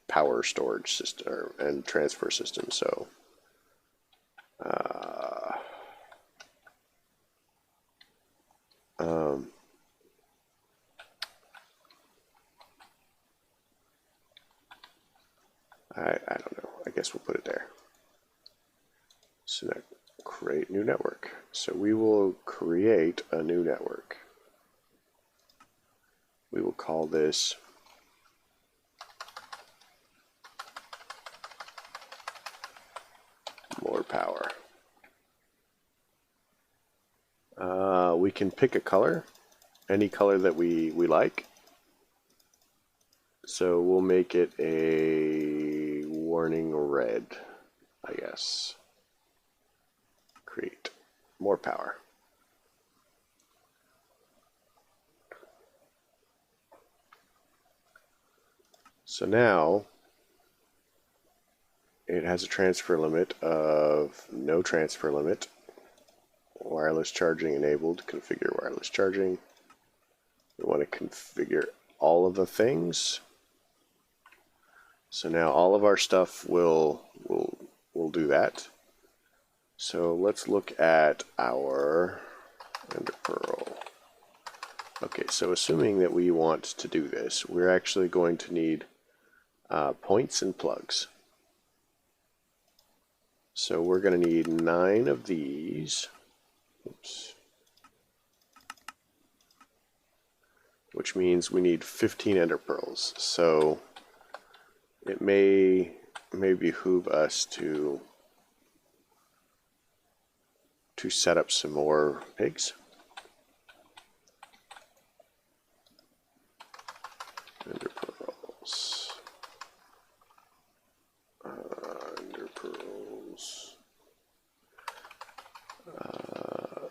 power storage system and transfer system. So guess we'll put it there. So now create new network. So we will create a new network. We will call this more power. We can pick a color, any color that we like. So we'll make it a warning red, I guess. Create more power. So now it has a transfer limit of no transfer limit. Wireless charging enabled. Configure wireless charging. We want to configure all of the things. So now all of our stuff will do that. So let's look at our Ender Pearl. Okay, so assuming that we want to do this, we're actually going to need points and plugs. So we're going to need 9 of these. Oops. Which means we need 15 Ender Pearls. So it may behoove us to set up some more pigs. Ender Pearls. Ender Pearls.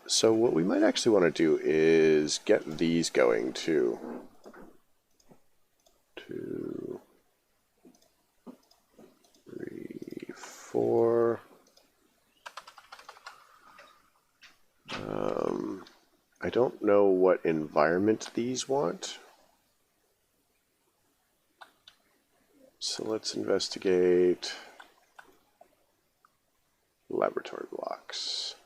So what we might actually want to do is get these going too. 2, 3, 4. I don't know what environment these want. So let's investigate laboratory blocks.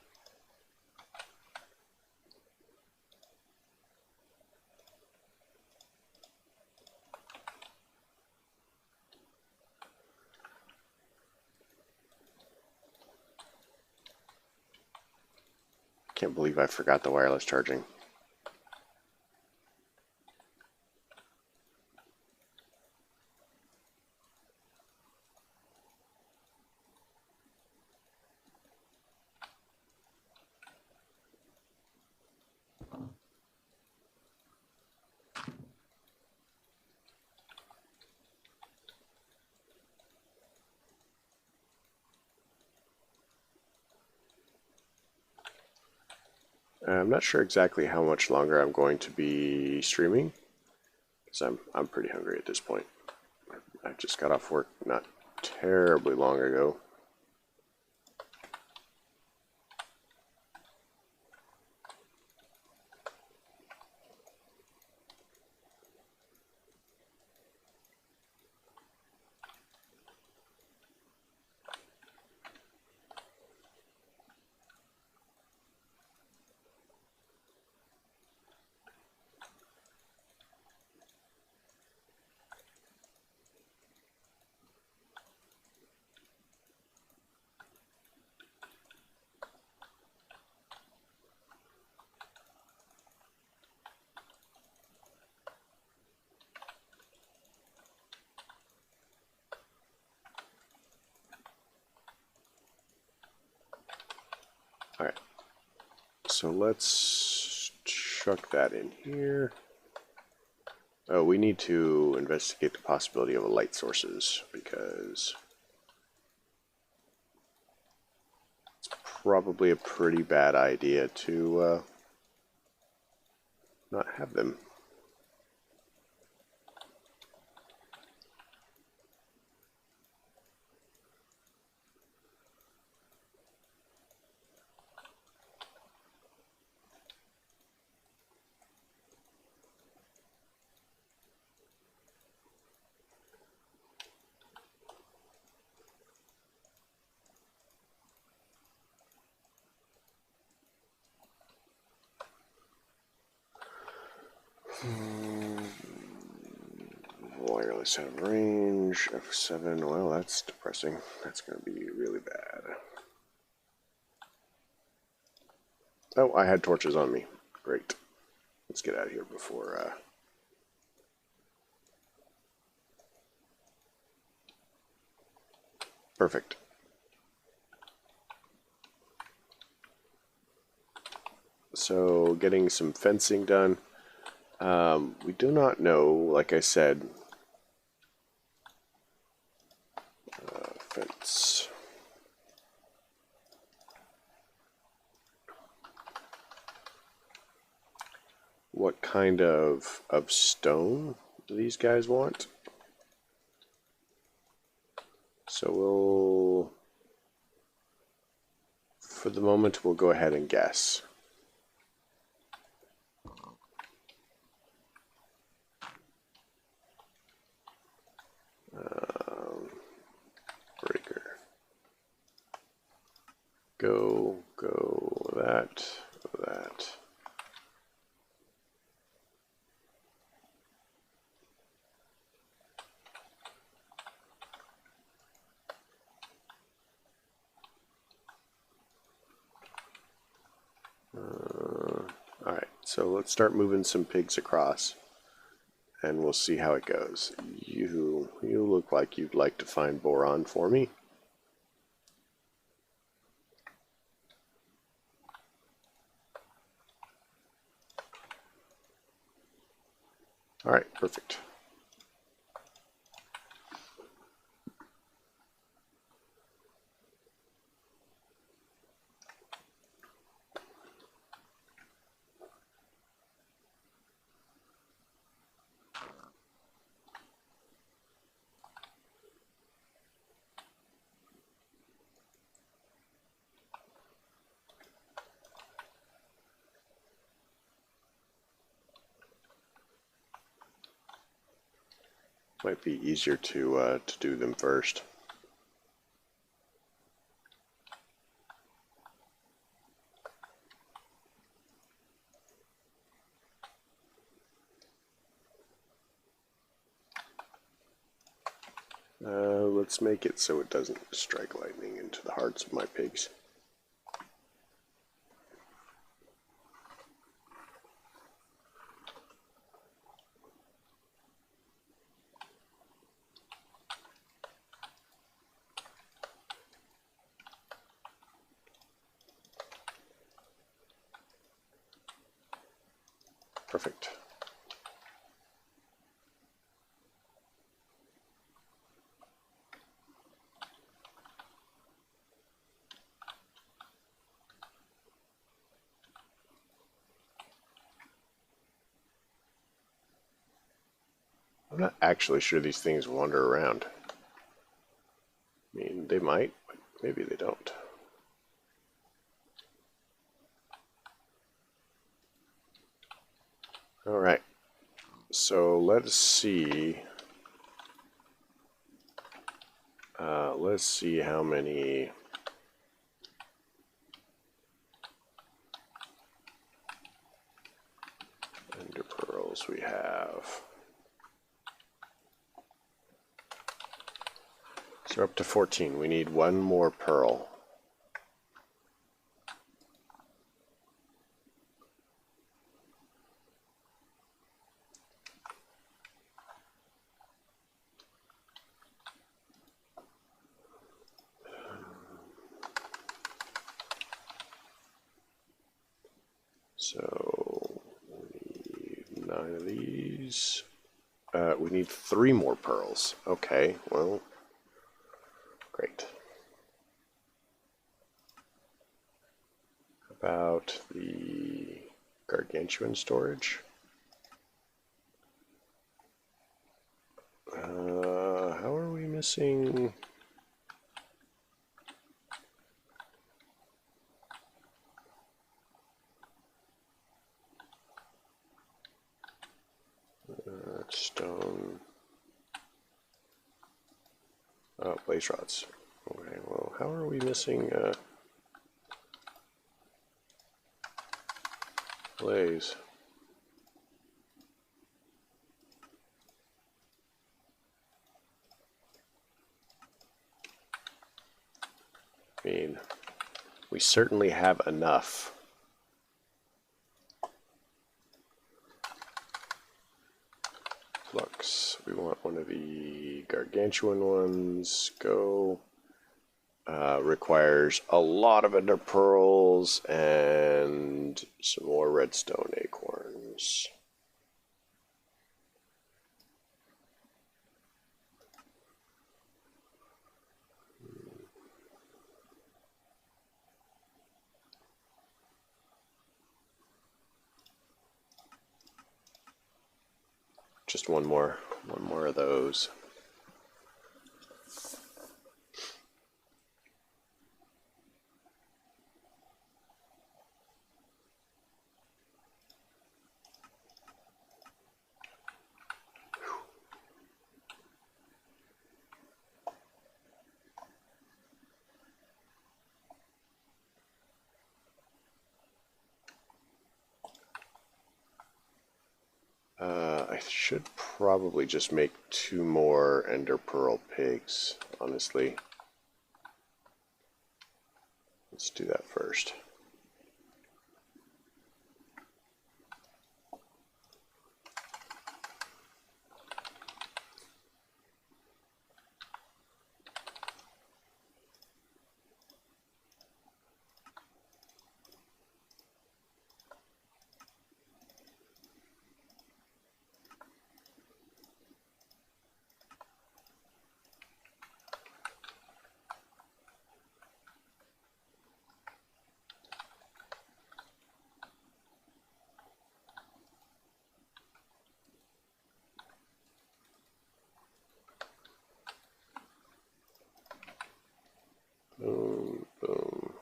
Can't believe I forgot the wireless charging. I'm not sure exactly how much longer I'm going to be streaming, because I'm pretty hungry at this point. I just got off work not terribly long ago. Alright, so let's chuck that in here. Oh, we need to investigate the possibility of a light sources, because it's probably a pretty bad idea to not have them. this out of range. F7. Well, that's depressing. That's going to be really bad. Oh, I had torches on me. Great. Let's get out of here before... Perfect. So, getting some fencing done. We do not know, like I said... fence... what kind of stone do these guys want? So we'll, for the moment, we'll go ahead and guess. Breaker. Go, that. Alright, so let's start moving some pigs across, and we'll see how it goes. You look like you'd like to find boron for me. Alright, perfect. Might be easier to do them first. Let's make it so it doesn't strike lightning into the hearts of my pigs. Perfect. I'm not actually sure these things wander around. I mean, they might, but maybe they don't. Alright, so let's see. Let's see how many ender pearls we have. So we're up to 14. We need one more pearl. So we need 9 of these. We need 3 more pearls. Okay, well, great. About the gargantuan storage. How are we missing? Stone. Oh, blaze rods. Okay, well, how are we missing blaze? We certainly have enough. Flux, we want one of the gargantuan ones. Go. Requires a lot of ender pearls and some more redstone acorns. Just one more of those. I should probably just make 2 more ender pearl pigs, honestly. Let's do that first. Boom, boom.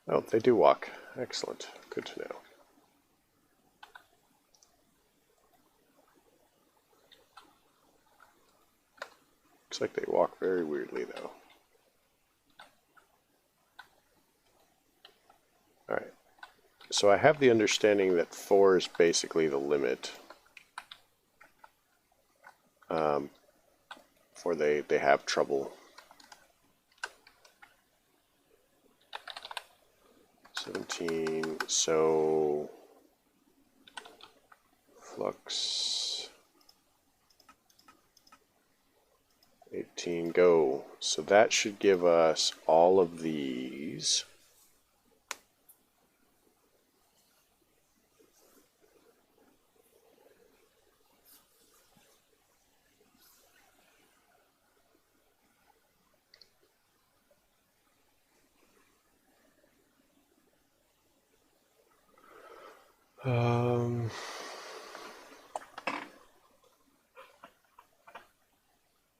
Oh, they do walk. Excellent. Good to know. Looks like they walk very weirdly, though. Alright. So I have the understanding that 4 is basically the limit. Before they have trouble. 17, so flux 18, go. So that should give us all of these.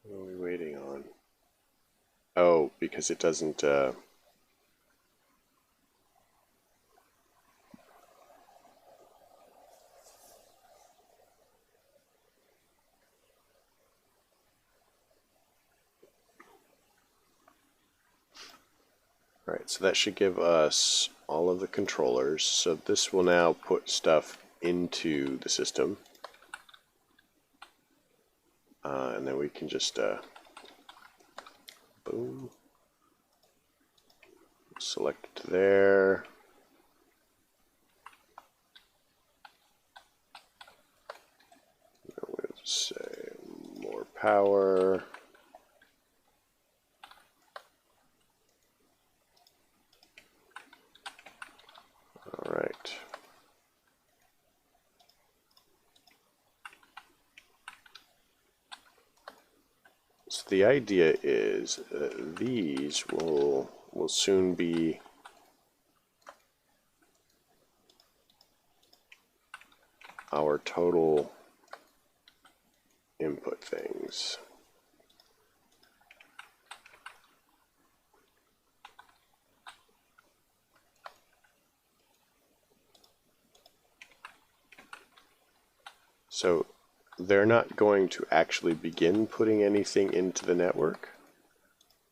What are we waiting on? Oh, because it doesn't, Alright, so that should give us all of the controllers. So this will now put stuff into the system. And then we can just, boom. Select it there. We'll say more power. All right. So the idea is these will soon be our total input things. So they're not going to actually begin putting anything into the network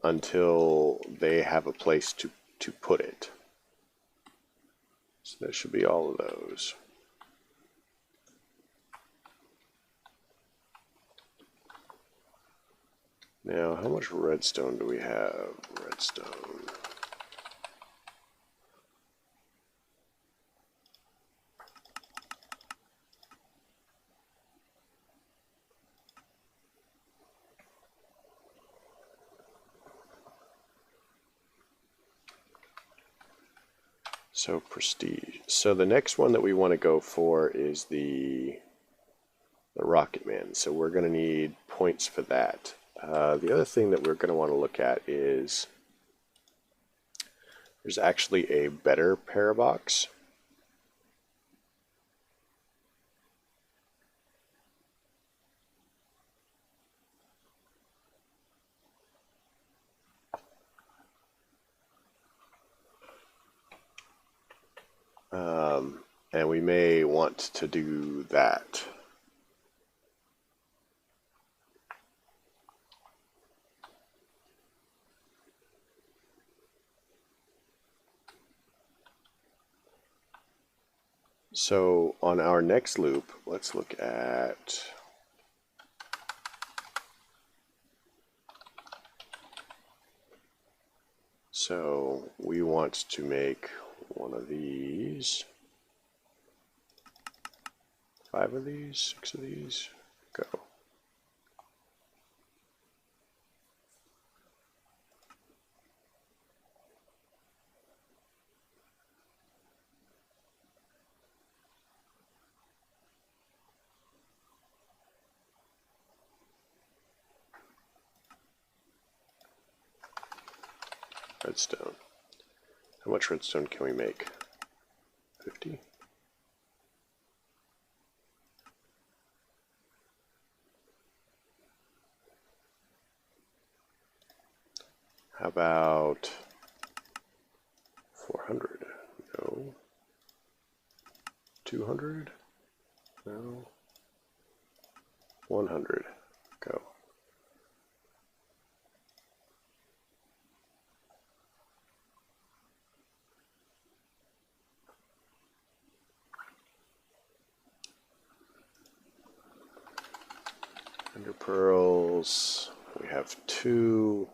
until they have a place to put it. So there should be all of those. Now, how much redstone do we have? Redstone. So prestige. So the next one that we want to go for is the Rocket Man. So we're going to need points for that. The other thing that we're going to want to look at is there's actually a better parabox. And we may want to do that. So on our next loop, let's look at so we want to make one of these, 5 of these, 6 of these, go. Redstone. How much redstone can we make? 50? How about 400? No. 200? No. 100. Go. Ender pearls. We have 2.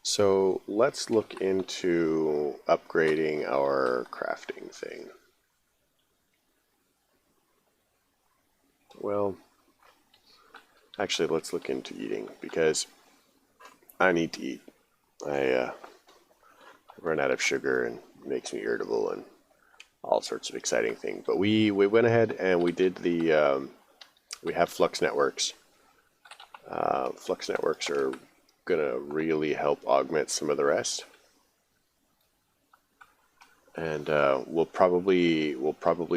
So let's look into upgrading our crafting thing. Well, actually, let's look into eating because I need to eat. I run out of sugar and it makes me irritable and all sorts of exciting things. But we went ahead and we did the we have flux networks. Flux networks are gonna really help augment some of the rest, and we'll probably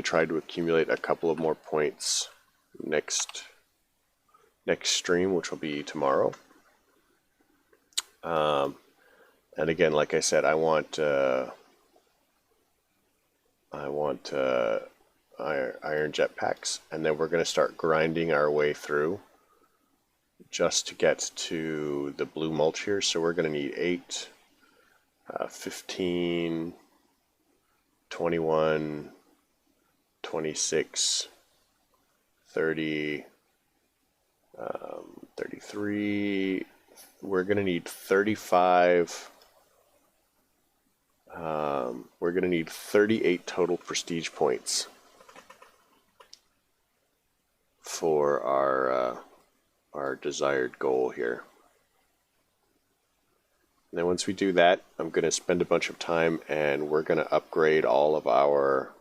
try to accumulate a couple of more points next stream, which will be tomorrow. And again, like I said, I want iron jetpacks, and then we're going to start grinding our way through just to get to the blue mulch here. So we're going to need 8, 15, 21, 26, 30, 33. We're going to need 35. We're going to need 38 total prestige points for our desired goal here. And then once we do that, I'm going to spend a bunch of time and we're going to upgrade all of our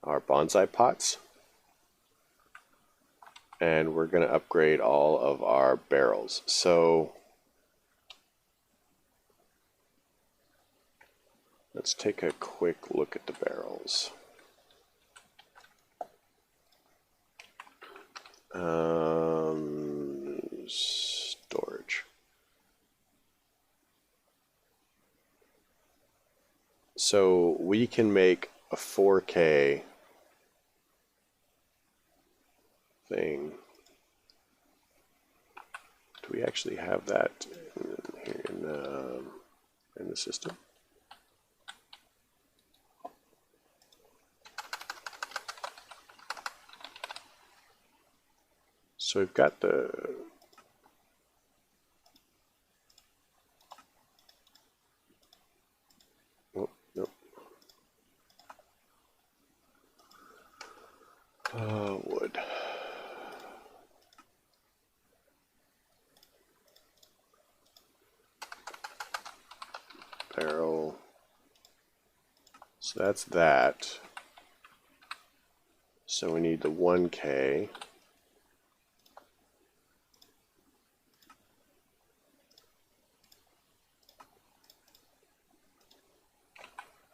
bonsai pots. And we're going to upgrade all of our barrels. So let's take a quick look at the barrels. Storage. So we can make a 4K thing. Do we actually have that in the system? So we've got the nope. Wood. Barrel. So that's that. So we need the 1K.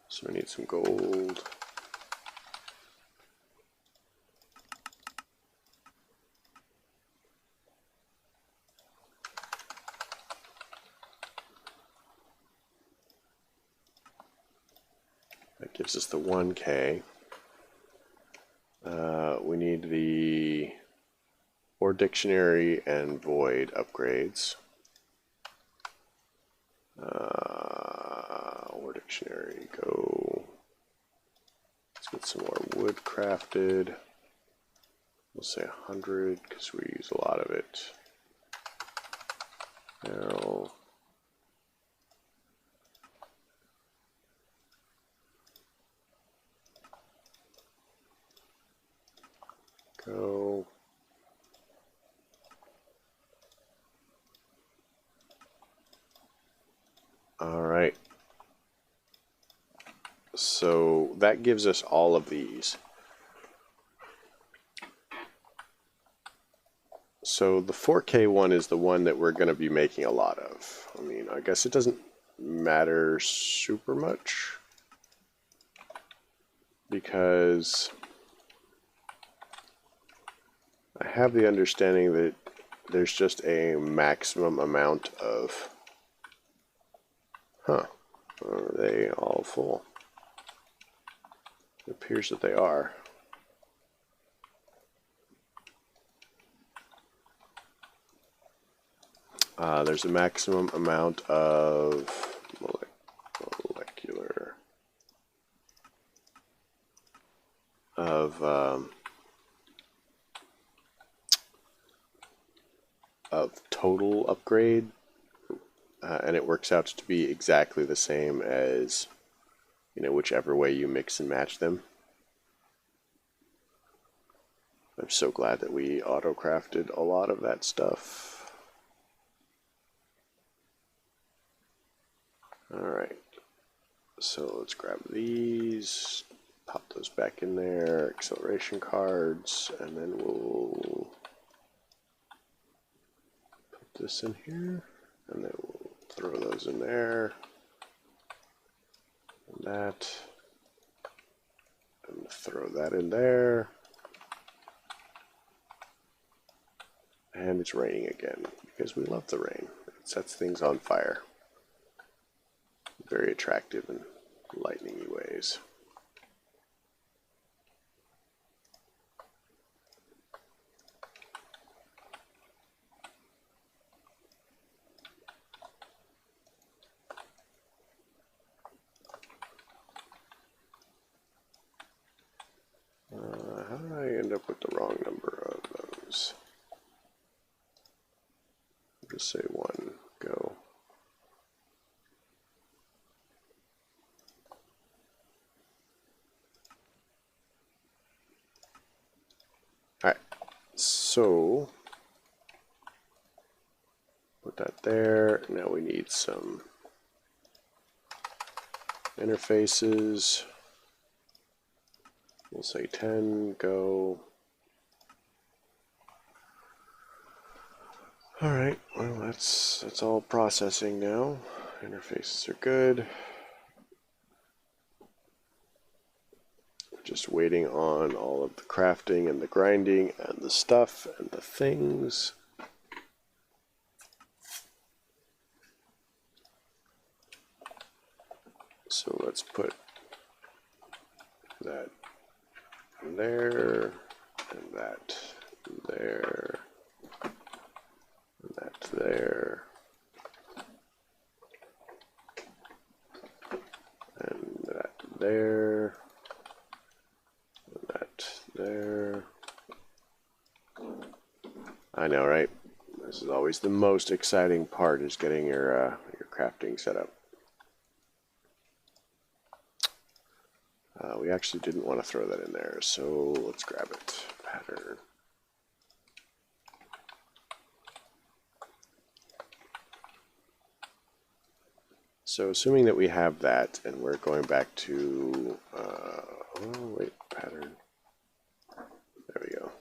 So we need some gold. That gives us the 1K. We need the Ore Dictionary and Void upgrades. Ore Dictionary, go. Let's get some more wood crafted. We'll say 100 because we use a lot of it. Now, go. All right. So that gives us all of these. So the 4K one is the one that we're going to be making a lot of. I mean, I guess it doesn't matter super much because I have the understanding that there's just a maximum amount of... Huh. Are they all full? It appears that they are. There's a maximum amount of molecular of total upgrade, and it works out to be exactly the same as, you know, whichever way you mix and match them. I'm so glad that we auto-crafted a lot of that stuff. Alright, so let's grab these, pop those back in there, acceleration cards, and then we'll put this in here, and then we'll throw those in there, and that, and throw that in there, and it's raining again, because we love the rain. It sets things on fire. Very attractive in lightning-y ways. How did I end up with the wrong number of those? I'll just say 1, go. Alright, so put that there. Now we need some interfaces. We'll say 10, go. Alright, well that's all processing now. Interfaces are good. Just waiting on all of the crafting and the grinding and the stuff and the things. So let's put that there, and that there, and that there. And that there. And that there. I know, right? This is always the most exciting part, is getting your crafting set up. We actually didn't want to throw that in there, so let's grab it. Pattern. So assuming that we have that, and we're going back to, oh wait, pattern. There we go.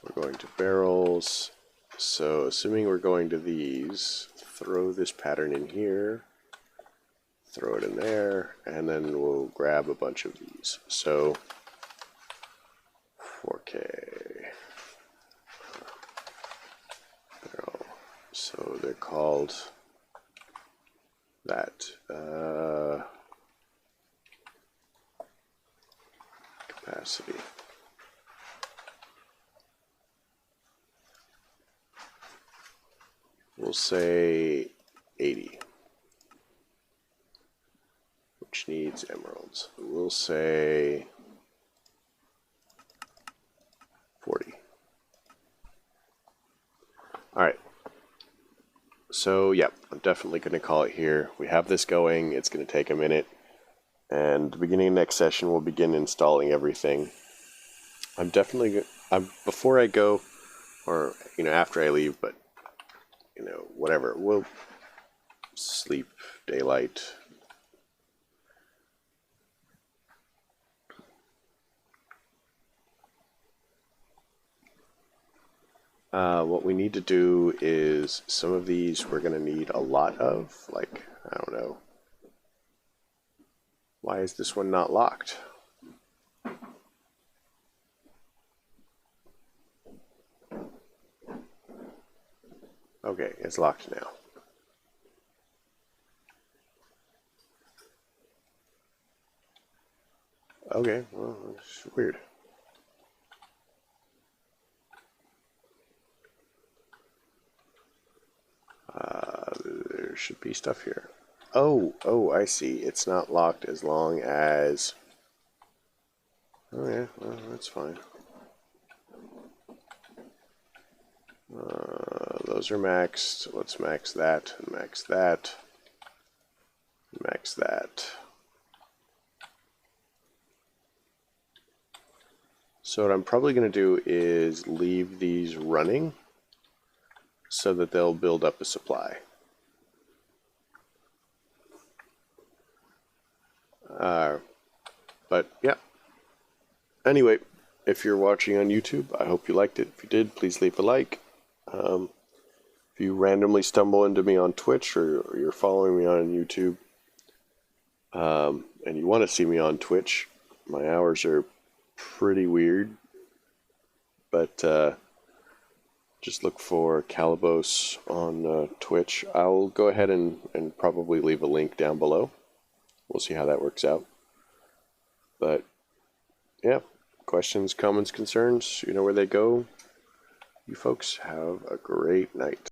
We're going to barrels. So assuming we're going to these, throw this pattern in here, throw it in there, and then we'll grab a bunch of these. So 4K barrel. So they're called that. Capacity. We'll say 80, which needs emeralds. We'll say 40. All right. So, yeah, I'm definitely going to call it here. We have this going. It's going to take a minute. And beginning of next session, we'll begin installing everything. I'm definitely, before I go, or, after I leave, but, whatever, we'll sleep, daylight. What we need to do is, some of these we're going to need a lot of, like, I don't know. Why is this one not locked? Okay, it's locked now. Okay, well, it's weird. There should be stuff here. Oh, I see. It's not locked as long as... Oh yeah, well, that's fine. Those are maxed. Let's max that, and max that, max that. So what I'm probably going to do is leave these running so that they'll build up a supply. But yeah. Anyway, if you're watching on YouTube, I hope you liked it. If you did, please leave a like. If you randomly stumble into me on Twitch, or you're following me on YouTube, and you want to see me on Twitch, my hours are pretty weird, but just look for Calibos on Twitch. I'll go ahead and probably leave a link down below. We'll see how that works out. But yeah, questions, comments, concerns, you know where they go. You folks have a great night.